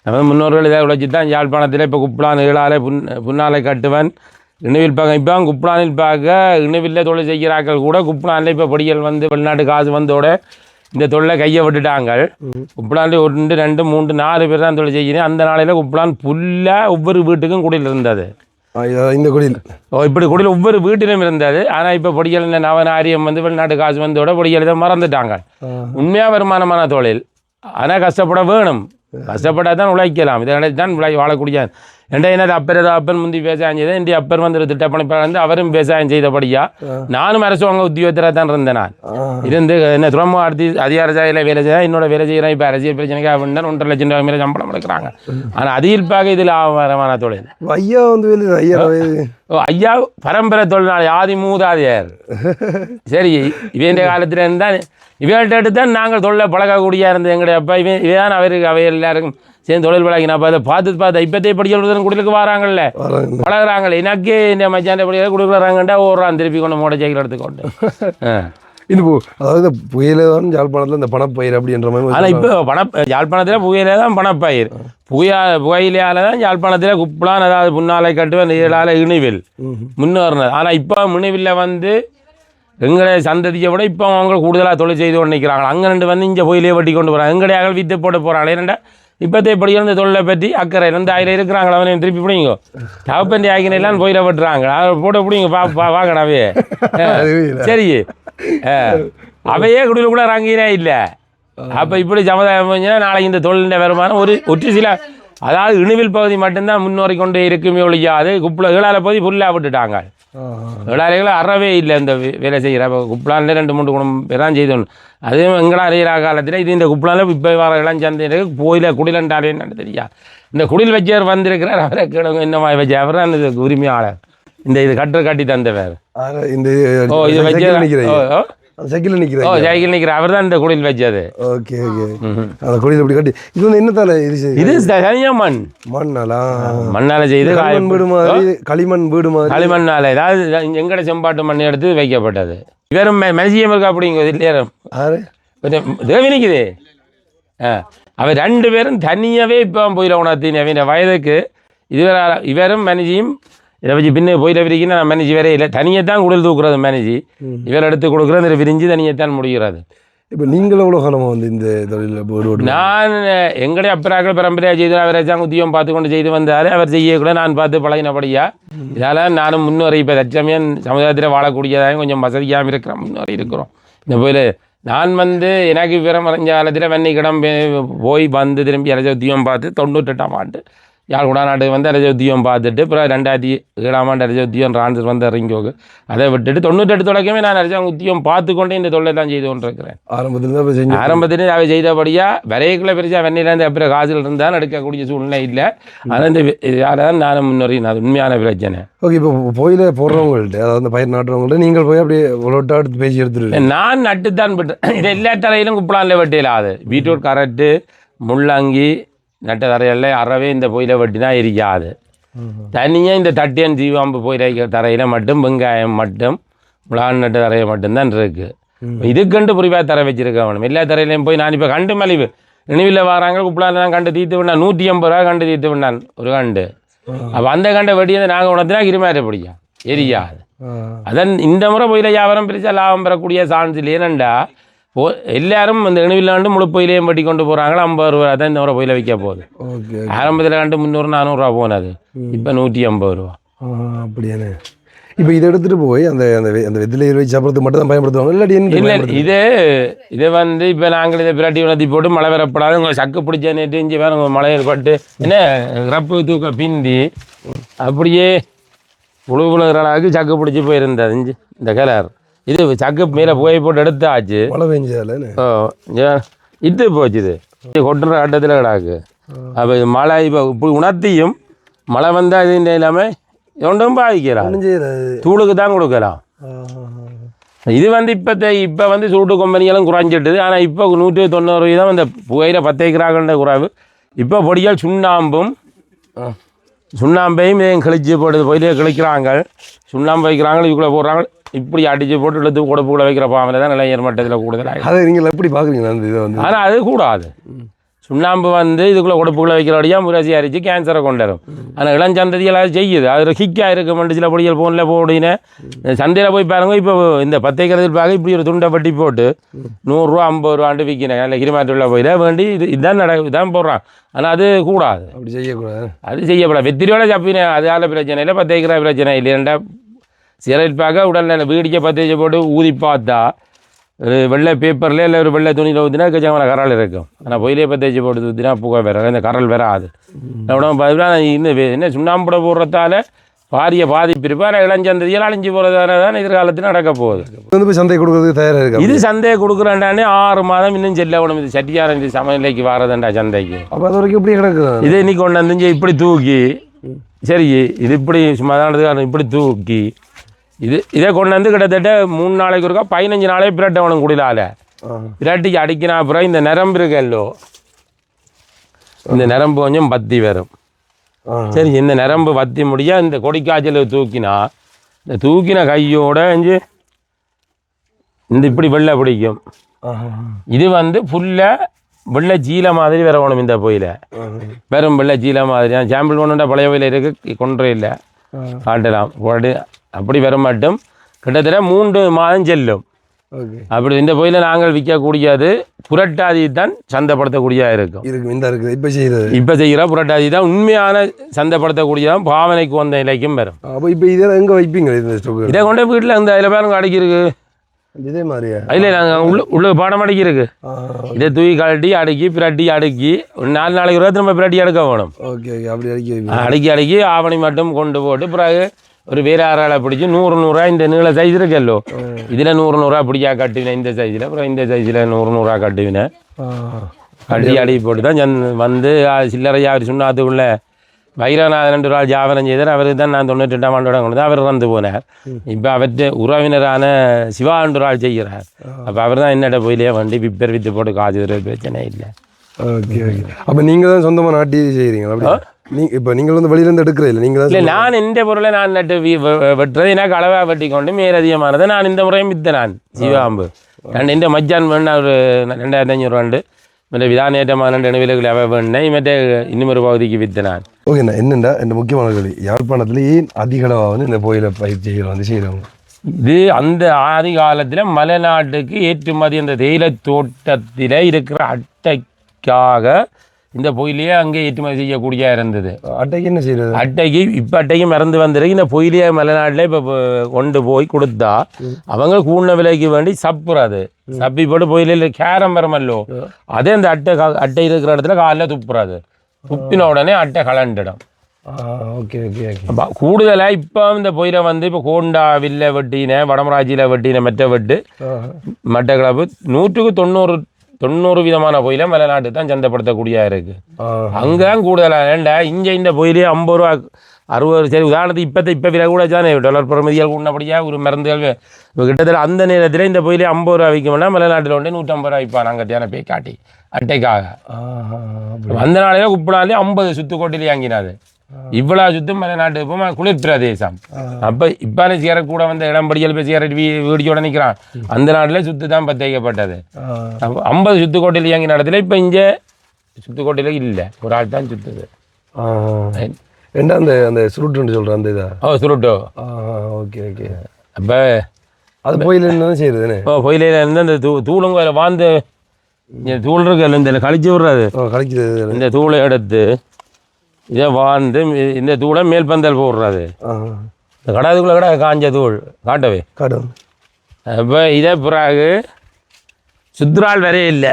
Speaker 3: நம்ம முன்னோர்கள் இதை உழைச்சி தான் யாழ்ப்பாணத்தில் இப்போ குப்பலான் ஏழாலை புன்னாலை கட்டுவன் இணைவில் பார்க்க இப்போ குப்பலானில் பார்க்க இணைவில் தொழில் செய்கிறார்கள் கூட குப்பலானில் இப்போ பொடிகள் வந்து வெளிநாட்டு காசு வந்தோட இந்த தொழிலை கையை விட்டுட்டாங்க. குப்பலானில் 1 2 3 4 பேர் தான் தொழில் செய்கிறேன். அந்த நாளையில் குப்பலான் ஃபுல்லாக ஒவ்வொரு வீட்டுக்கும் குடியில் இருந்தது.
Speaker 2: இந்த குடியில்
Speaker 3: இப்படி குடியில் ஒவ்வொரு வீட்டிலும் இருந்தது. ஆனால் இப்போ பொடிகள் இந்த நவநாரியம் வந்து வெளிநாட்டு காசு வந்தோட பொடிகள் இதை மறந்துட்டாங்க. உண்மையாக வருமானமான தொழில். ஆனால் கஷ்டப்பட வேணும். கஷ்டப்பட்டால் தான் உழைக்கலாம். இதை தான் வாழக்கூடிய என்னது அப்பன் முந்தி விவசாயம் செய்தேன். இன்றைய அப்பர் வந்து திட்டப்பணிப்பாளர் வந்து அவரும் விவசாயம் செய்தபடியா நானும் அரசாங்க உத்தியோகத்தில் தான் இருந்தேன். நான் இருந்து என்ன துறமும் அதிகார சாலையில் வேலை செய்ய என்னோட வேலை செய்கிறேன். இப்போ அரசியல் பிரச்சனைக்காக வேண்டாம் 1.5 லட்சம் ரூபாய் மேலே சம்பளம் எடுக்கிறாங்க. ஆனால் அதில் பார்க்க இதில் ஆவரமான தொழில்.
Speaker 2: ஐயா வந்து
Speaker 3: ஐயா பரம்பரை தொழிலாளி ஆதி மூதாதையார். சரி, இவன் காலத்தில் இருந்தால் இவர்கிட்ட எடுத்து தான் நாங்கள் தொழிலை பழகக்கூடிய இருந்தது. எங்களுடைய அப்பா இவன் அவருக்கு அவை எல்லாருக்கும் சேர்ந்து தொழில் பழகினா பார்த்து இப்போத்தைய படிக்கிறதுன்னு குடிலுக்கு வராங்கல்ல பழகிறாங்களே. எனக்கே இந்த மச்சான் படிக்கிற கொடுக்குறாங்கண்டா ஓடுறான் திருப்பி கொண்டு மோட சைக்கிள் எடுத்துக்கொண்டு.
Speaker 2: இது அதாவது புயலே தான் யாழ்ப்பாணத்தில் இந்த பணப்பயிர் அப்படின்ற மாதிரி.
Speaker 3: ஆனால் இப்போ யாழ்ப்பாணத்தில் புயலே தான் பணப்பயிர். புகையிலையால் தான் யாழ்ப்பாணத்தில் குப்பலான் அதாவது புன்னாலை கட்டுவன் ஏழால இணைவில் முன்னேறினது. ஆனால் இப்போ இணைவில் வந்து எங்களை சந்ததியை விட இப்போ அவங்க கூடுதலாக தொழில் செய்து கொண்டு நிற்கிறாங்க. அங்கே 2 வந்து இங்கே புயலே வட்டி கொண்டு போகிறாங்க. எங்கடையாக வித்து போட்டு போகிறாங்களே. ஏன்னா இப்போத்தே படிக்கிற இந்த தொழிலை பற்றி அக்கறை 2 ஆயிரம் இருக்கிறாங்களா அவனையும் திருப்பி பிடிங்கோ தவப்பண்டி ஆகினெல்லாம் போயில விட்டுறாங்க. போட்டு பிடிங்க வாங்கடாவே. சரி, அவையே குடியில் கூட ரங்கினே இல்லை. அப்போ இப்படி சமுதாயம் போச்சுன்னா நாளைக்கு இந்த தொழிலின் வருமானம் ஒற்று சில அதாவது இணுவில் பகுதி மட்டும்தான் முன்னோறி கொண்டு இருக்குமே ஒழியாது. குப்பல ஏழால பகுதி ஃபுல்லாக விட்டுட்டாங்க. ஏழாலைகளை அறவே இல்லை இந்த வேலை செய்கிற. குப்பலானில் 2 3 குடும்பம் பேர் தான் செய்தோம். அதுவும் எங்களாம் அறிகிற காலத்தில் இது இந்த குப்பலானில் இப்போ வர இளஞ்சந்தைக்கு கோயில குடிலண்டாலே என்னன்னு தெரியா. இந்த குடில் வச்சவர் வந்திருக்கிறார். அவரை கிழங்கு என்ன வச்ச அவர் தான் இது உரிமையாளர். இது கட்டி தந்தவர். இது வச்ச
Speaker 2: சைக்கிள்
Speaker 3: நிற்கிற அவர் தான் இந்த குடில் வச்சது.
Speaker 2: Okay okay. அந்த குடில் இப்படி கட்டி இது வந்து என்னத்தால இது
Speaker 3: தனியாக மண்ணால செய்து
Speaker 2: களிமண் வீடு மாதிரி
Speaker 3: களிமண்ணால ஏதாவது எங்கட செம்பாட்டு மண் எடுத்து வைக்கப்பட்டது. இவரும் மனசியம் இருக்கா அப்படிங்கிறது இல்லையா தேவினிக்குது. அவர் 2 பேரும் தனியாகவே இப்போ போயில உணர்த்தின் அவன் வயதுக்கு இவரும் மனசியும் இதை வச்சு பின்ன போயில விரிக்கினா நான் மேனேஜ் வேறே இல்லை. தனியாக தான் குடல் தூக்குறது மேனேஜ். இவர் எடுத்து கொடுக்குறது விரிஞ்சு தனியைத்தான் முடிகிறது.
Speaker 2: இப்போ நீங்கள் எவ்வளோ காலமாக வந்து இந்த தொழில்?
Speaker 3: நான் எங்களுடைய அப்பராக்கள் பரம்பரையாக செய்து அவரை உத்தியோகம் பார்த்து கொண்டு செய்து வந்தார். அவர் செய்யக்கூட நான் பார்த்து பழகினபடியா இதால் நானும் முன்னேறி இப்போ தற்சமயம் சமுதாயத்தில் வாழக்கூடியதாக கொஞ்சம் வசதியாக இருக்கிறோம். முன்னேறி இருக்கிறோம். இந்த போயில் நான் வந்து எனக்கு விவரம் அறிஞ்ச காலத்தில் வெண்ணிக்கிடம் போய் வந்து திரும்பி அரச உத்தியோகம் பார்த்து 98ஆம் ஆண்டு யாழ்குடா நாட்டுக்கு வந்து அரச உத்தியோகம் பார்த்துட்டு அப்புறம் 2007ஆம் ஆண்டு அரச உத்தியோகம் ட்ரான்ஸ்ஃபர் வந்து இறங்கோக்கு அதை விட்டுட்டு 98 தொடக்கமே நான் அரச உத்தியோகம் பார்த்து கொண்டே இந்த தொழிலை தான் செய்து கொண்டிருக்கிறேன். ஆரம்பத்தில் அவை செய்தபடியாக வரைக்குள்ளே பெருசாக வெண்ணிலேருந்து அப்புறம் காசில் இருந்தால் எடுக்கக்கூடிய சூழ்நிலை இல்லை. ஆனால் இந்த யாரை தான் நானும் முன்னேறினேன். அது உண்மையான பிரச்சனை.
Speaker 2: ஓகே. இப்போ போயில போடுறவங்கள்ட்ட அதாவது பயிர் நாட்டுறவங்கள்ட்ட நீங்கள் போய் அப்படியே ஒட்டா எடுத்து பேசி எடுத்துருங்க.
Speaker 3: நான் நட்டுத்தான் விட்டுறேன். இது எல்லா தலையிலும் குப்பலானில் வெட்டியிலாது. பீட்ரூட் கரட்டு முள்ளங்கி நட்ட தரையில் அறவே இந்த புயலை வெட்டி தான் இருக்காது. தனியாக இந்த தட்டியன் ஜீவாம்பு புயலை தரையில் மட்டும் வெங்காயம் மட்டும் முளான் நட்ட தரையை மட்டும்தான் இருக்குது. இதுக்கண்டு புரிவாக தர வச்சுருக்கவனும் எல்லா தரையிலையும் போய் நான் இப்போ கண்டு மலிவு நினைவில் வராங்க குப்பலான தான் கண்டு தீர்த்து விட்டான். 180 ரூபா கண்டு தீர்த்து விட்டான் ஒரு கண்டு. அப்போ அந்த கண்டை வெட்டியதை நாங்கள் உணர்த்தினா கிருமாரி பிடிக்கும் எரியாது. அதன் இந்த முறை புயலை வியாபாரம் பிரித்தா லாபம் பெறக்கூடிய சான்ஸ் இல்லை. ஏனண்டா எல்லாரும் இந்த இணுவில்லாண்டு முழு புயிலையும் வெட்டி கொண்டு போகிறாங்களா 50 ரூபா தான் இந்த முறை புயலை வைக்க போகுது. ஆரம்பத்தில் கண்டு 300-400 ரூபா போனது. இப்போ 180 ரூபா.
Speaker 2: அப்படியானே. இப்போ இதை எடுத்துகிட்டு போய் அந்த அந்த வெத்திலை வச்சு சாப்பிட்றது மட்டும் தான் பயன்படுத்துவாங்க இல்லாட்டி
Speaker 3: இது வந்து இப்போ நாங்கள் இதை பிராட்டி உணர்த்தி போட்டு மழை வரப்படாது. உங்கள் சக்கு பிடிச்ச நேற்று இஞ்சி வேறு உங்கள் மழை ஏற்பட்டு என்ன ரப்பு தூக்க பிந்தி அப்படியே உழுவுலகிறாளாக்கு சக்கு பிடிச்சி போயிருந்தது இஞ்சி இந்த கலர். இது சக்கு மேலே புகை போட்டு எடுத்தாச்சு.
Speaker 2: மழை பெஞ்சால
Speaker 3: இது போச்சு. இது கொட்டுற கட்டத்தில் கிடாக்கு. அப்போ இது மழை இப்போ இப்படி உணர்த்தியும் மழை வந்தால் இது இல்லாமல் ஒன்றும் பாதிக்கலாம். தூளுக்கு தான் கொடுக்கலாம். இது வந்து இப்போ வந்து சூட்டு கம்பெனிகளும் குறைஞ்சிட்டுது. ஆனால் இப்போ 190 தான் இந்த புகையில் 10 ஏக்கராகன்ற குறைவு. இப்போ பொடியால் சுண்ணாம்பும் சுண்ணாம்பையும் இதையும் கிழிச்சு போடுது போயிலே கிழிக்கிறாங்க, சுண்ணாம்பு வைக்கிறாங்க, இதுக்குள்ளே போடுறாங்க, இப்படி அடித்து போட்டு இழுத்து கொடுப்புக்குள்ளே வைக்கிற பாம்பில் தான் இளைஞர் மட்டத்தில் கூடுதலாக.
Speaker 2: அதை நீங்கள் எப்படி பார்க்குறீங்களா அந்த இதை வந்து?
Speaker 3: ஆனால் அது கூடாது. சுண்ணாம்பு வந்து இதுக்குள்ளே கொடுப்புக்குள்ளே வைக்கிறபடியாக முரசி அரிச்சு கேன்சரை கொண்டு வரும். ஆனால் இளஞ்சந்ததிகள் அது செய்யுது, அது ஹிக்காக இருக்க சில பொடிகள் ஃபோனில் போடினேன் சந்தையில் போய் பாருங்க. இப்போ இந்த பத்தைக்கிறதுக்கு பார்க்க இப்படி ஒரு துண்டை பட்டி போட்டு 100 ரூபா 50 ரூபாண்டு விற்கிறேன். இல்லை கிரிமாட்டுள்ள போயிட வேண்டி இதுதான் இதான் போடுறான். ஆனால் அது கூடாது,
Speaker 2: அப்படி செய்யக்கூடாது, அது
Speaker 3: செய்யப்படாது. வெத்திரியோட சப்பினேன் அதனால பிரச்சனை இல்லை, பத்தைக்கிற பிரச்சனை இல்லை. ரெண்டா சிகரெட் பார்க்க உடல் வீடிக்க பற்ற போட்டு ஊதி பார்த்தா ஒரு வெள்ளை பேப்பரில் இல்லை ஒரு வெள்ளை துணியில் ஊற்றினா கச்சமான கரல் இருக்கும். ஆனால் பொயிலே பற்றி போட்டு ஊற்றினா புகை வேற இந்த கரல் வராது. உடம்பு பார்த்தீங்கன்னா இன்னும் என்ன சுண்ணாம்புட போடுறதால பாரிய பாதிப்பு இருப்பா. ஆனால் இளஞ்சந்ததியில் அழிஞ்சு போகிறதால தான் எதிர்காலத்தில் நடக்க போகுது.
Speaker 2: வந்து போய் சந்தை கொடுக்குறதுக்கு தயாராக இருக்கு.
Speaker 3: இது சந்தையை கொடுக்குறாண்டானே 6 மாதம் இன்னும் செல்ல உடம்பு இது சட்டியாரம் சமையலைக்கு வரதாண்டா சந்தைக்கு.
Speaker 2: அப்போ அது வரைக்கும் இப்படி கிடக்குது.
Speaker 3: இதை இன்னைக்கு கொண்டு வந்து இப்படி தூக்கி சரி இது இப்படி சும்மா தான் இப்படி தூக்கி இதே கொண்டு வந்து கிட்டத்தட்ட 3 நாளைக்கு இருக்கா 15 நாளே பிரட்டை உனக்கு குடிலால பிரட்டிக்கு அடிக்கினா அப்புறம் இந்த நரம்பு இருக்கல்லோ, இந்த நரம்பு கொஞ்சம் பத்தி வரும். சரி, இந்த நரம்பு பத்தி முடியா இந்த கொடிக்காய்ச்சல் தூக்கினா இந்த தூக்கின கையோட இந்த இப்படி வெள்ளை பிடிக்கும். இது வந்து ஃபுல்லாக வெள்ளை சீலை மாதிரி வரணும். இந்த போயில வெறும் வெள்ளை சீலை மாதிரி சாம்பிள் ஒன்றுண்டா பழைய போயில இருக்கு கொன்றே இல்லை காட்டலாம் போட்டு அப்படி வர மட்டும் கிட்டத்தட்ட 3 மாதம் செல்லும். அப்படி இந்த போயில நாங்கள் விற்கக்கூடியது புரட்டாதி தான் சந்தைப்படுத்தக்கூடியதாக இருக்கும். இப்போ செய்கிற புரட்டாதி தான் உண்மையான சந்தைப்படுத்தக்கூடியதான் பாவனைக்கு வந்த நிலைக்கும் வரும்.
Speaker 2: அப்போ இப்போ இதை எங்கே வைப்பீங்க?
Speaker 3: இதை கொண்டு வீட்டில் இந்த அதில் பேருங்க அடக்கிருக்கு.
Speaker 2: இதே மாதிரியா?
Speaker 3: இல்லை, நாங்கள் உள்ள பாடம் அடக்கிருக்கு. இதை தூக்கி கழட்டி அடுக்கி பிரட்டி அடுக்கி 4 நாளைக்கு ஒரு நம்ம பிரட்டி எடுக்க வேணும்.
Speaker 2: அப்படி
Speaker 3: அடுக்கி ஆவணி மட்டும் கொண்டு போட்டு பிறகு ஒரு வேற ஆறாளை பிடிச்சி 100 இந்த நீள சைஸ் இருக்கல்லோ இதில் 100 பிடிக்கா கட்டுவினேன். இந்த சைஸில் அப்புறம் இந்த சைஸில் 100 கட்டுவினேன். கட்டி அடி போட்டு தான் வந்து சில்லறையா அவர் சொன்னாத்துக்குள்ள வைரநாதன் 2 நாள் ஜாவனம் செய்தார். அவருக்கு தான் நான் 98ஆம் ஆண்டோட கொண்டு தான் அவர் இறந்து போனார். இப்போ அவற்றை உறவினரான சிவா 2 நாள் செய்கிறார். அப்போ அவர் தான் என்னட்ட போயிலே வண்டி பிப்பர் வித்து போட்டு காய்ச்சி பிரச்சனை இல்லை.
Speaker 2: Okay okay. அப்போ நீங்கள் தான் சொந்தமாக நாட்டி செய்கிறீங்களா? இப்போ நீங்கள் வந்து வெளியிலேருந்து எடுக்கிறேன் இல்லை நீங்கள்?
Speaker 3: இல்லை, நான் இந்த பொருளை நான் நட்டு வெட்டுறது எனக்கு அளவாக வெட்டி கொண்டு மேலதிகமானதை நான் இந்த முறையும் விற்று நான் சிவாம்பு இந்த மஜ்ஜான் வேணா ஒரு 2500 ரூபாண்டு மற்ற விதானேற்றமான 2 விலைகளை அவ வேணேன் மற்ற இன்னொரு பகுதிக்கு விற்று நான்.
Speaker 2: ஓகேண்ணா, என்னென்னா இந்த முக்கியமான கேள்வி, யாழ்ப்பாணத்தில் ஏன் அதிகளவாக வந்து இந்த கோயிலை பயிற்சிகள் வந்து செய்கிறவங்க?
Speaker 3: இது அந்த ஆதி காலத்தில் மலைநாட்டுக்கு ஏற்றுமதி அந்த தேயிலை தோட்டத்தில் இருக்கிற அட்டைக்காக இந்த பொயிலையே அங்கே ஏற்றுமதி செய்யக்கூடிய இருந்தது.
Speaker 2: அட்டைக்கு என்ன செய்யறது?
Speaker 3: அட்டைக்கு இப்போ அட்டைக்கும் மறந்து வந்துருக்கு. இந்த பொயிலையே மலைநாட்டில் இப்போ கொண்டு போய் கொடுத்தா அவங்க கூண்ண விலைக்கு வேண்டி சப்புறாது. சப்பி போட்டு பொயிலையில் கேரம் வரமல்லோ அதே அந்த அட்டை இருக்கிற இடத்துல காலில் துப்புறாது. துப்பின உடனே அட்டை கலண்டிடும்.
Speaker 2: Okay okay okay.
Speaker 3: கூடுதலாக இப்போ இந்த பொயிலை வந்து இப்போ கோண்டா வில்லை வெட்டின வடமராட்சியில் வெட்டின மெட்ட வெட்டு மட்டக்களப்பு 100% விதமான பொயிலை மலைநாட்டு தான் சந்தைப்படுத்தக்கூடிய இருக்கு. அங்கதான் கூடுதலாக ஏண்டா இங்கே இந்த பொயிலே 50 ரூபா 60 சரி உதாரணத்துக்கு இப்போ விலை கூட தானே டாலர் பிரமதியால் கூடபடியாக ஒரு மருந்துகள் கிட்டத்தட்ட அந்த நேரத்தில் இந்த பொயிலே 50 ரூபா விற்கும்னா மலைநாட்டில் ஒன்று 150 ரூபா விற்பான். அங்கே தேனை போய் காட்டி அட்டைக்காக அந்த நாளையில குப்பிடாலே 50 சுத்துக்கோட்டிலே வாங்கினாது. இவ்வளோ சுத்தம் மலைநாட்டு இப்போ குளிர் பிரதேசம். அப்போ இப்பான சிகரெட் கூட வந்து இடம்படியல் போய் சிகரெட் வீடியோட நிற்கிறான். அந்த நாட்டில் சுத்து தான் பத்தைக்கப்பட்டது. 50 சுத்துக்கோட்டையில் இயங்கின இடத்துல இப்போ இங்கே சுத்துக்கோட்டையில் இல்லை, ஒரு ஆள் தான் சுத்துது.
Speaker 2: என்ன அந்த அந்த சுருட்டுன்னு சொல்கிறேன் அந்த இதா?
Speaker 3: சுருட்டோ.
Speaker 2: Okay okay.
Speaker 3: அப்போ
Speaker 2: அது பொயில என்ன செய்யறதுன்னு?
Speaker 3: பொயிலையில் இருந்து அந்த தூளுங்க அதில் வாழ்ந்து தூள் இருக்கு இந்த கழிச்சு விடுறது
Speaker 2: கழிக்கிறது. இந்த
Speaker 3: தூளை எடுத்து இதை வாழ்ந்து இந்த தூளை மேல் பந்தல் போடுறது. இந்த கடாதுக்குள்ளே கூட காஞ்ச தூள் காட்டவே
Speaker 2: காட்டும்.
Speaker 3: அப்போ இதே பிறகு சுத்ரால் வரையே இல்லை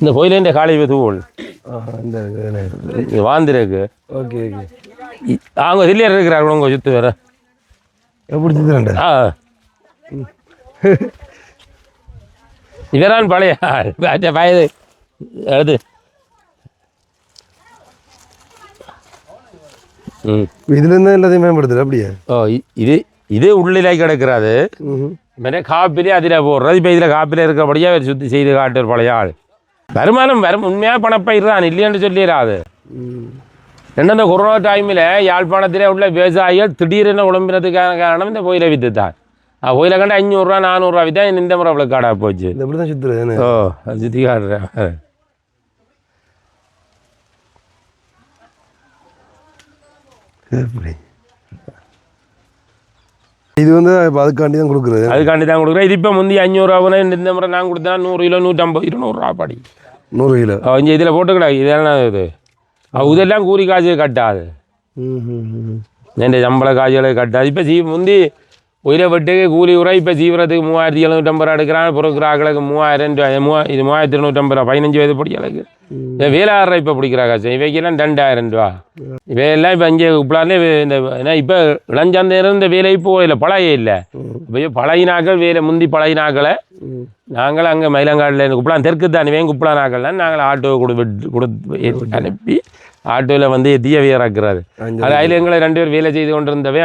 Speaker 3: இந்த கோயிலேண்ட காலை தூள் வாழ்ந்துருக்கு.
Speaker 2: Okay okay.
Speaker 3: அவங்க தில்லியர் இருக்கிறாங்க உங்கள் சுற்று வேற
Speaker 2: எப்படி சுற்றுறேன்?
Speaker 3: இவரான் பழைய வயது அது
Speaker 2: இதுலேருந்து எல்லாத்தையும் மேம்படுத்துது அப்படியே.
Speaker 3: இது உள்ளிலே கிடக்கிறது காப்பிலே அதில் போடுறது. இப்போ இதில் காப்பிலே இருக்கிறபடியாக அவர் சுற்றி செய்து காட்டுற பழைய ஆள் வருமானம் வரும். உண்மையாக பணப்பயிர் தான் இல்லைன்னு சொல்லிடாது. ரெண்டு அந்த கொரோனா டைமில் யாழ்ப்பாணத்திலே உள்ள விவசாயிகள் திடீரென உடம்பினதுக்கான காரணம் இந்த கோயிலை விற்று தான். கோயிலை கண்டு 500 400 விற்றா இந்த முறை அவ்வளோ காடாக போச்சு.
Speaker 2: இப்படி தான் சுற்றுறது.
Speaker 3: ஓ சுற்றி காடுறேன்.
Speaker 2: இது வந்து அதுக்காண்டி தான் கொடுக்குறது.
Speaker 3: அதுக்காண்டி தான் கொடுக்குறேன். இது இப்போ முந்தி 500 இந்த முறை நான் கொடுத்தா 100 கிலோ 150 200 பாடி
Speaker 2: 100 கிலோ
Speaker 3: இங்கே இதில் போட்டுக்கிடாது. இதெல்லாம் இது இதெல்லாம் கூலி காசு கட்டாது. என் சம்பள காசுகளை கட்டாது. இப்போ முந்தி உயிரை வெட்டுக்கு கூலி உரை இப்போ சீவிரத்துக்கு 3750 எடுக்கிறான். பொறுக்கிற ஆக்களுக்கு 3000 ரூபா. இது 3250 ரூபா 15 வயது பிடிக்கலுக்கு. வேலை இப்போ பிடிக்கிறா காசு இவைக்கெல்லாம் 2000 ரூபா. இவையெல்லாம் இப்போ இங்கே உப்பளாலே இந்த ஏன்னா இப்போ இளஞ்சாந்தேரம் இந்த வேலை இப்போ இல்லை பழைய இல்லை. இப்போ பழையினாக்கள் வேலை முந்தி பழையினாக்களை நாங்கள் அங்கே மயிலங்காட்டில் குப்பலாம் தெற்கு தானே குப்பலா நாக்கள்லாம் நாங்கள் ஆட்டோ கொடுத்து அனுப்பி ஆட்டோவில் வந்து எத்திய இறக்குறாரு. அது அதில் எங்களை 2 பேர் வேலை செய்து கொண்டு இருந்தவே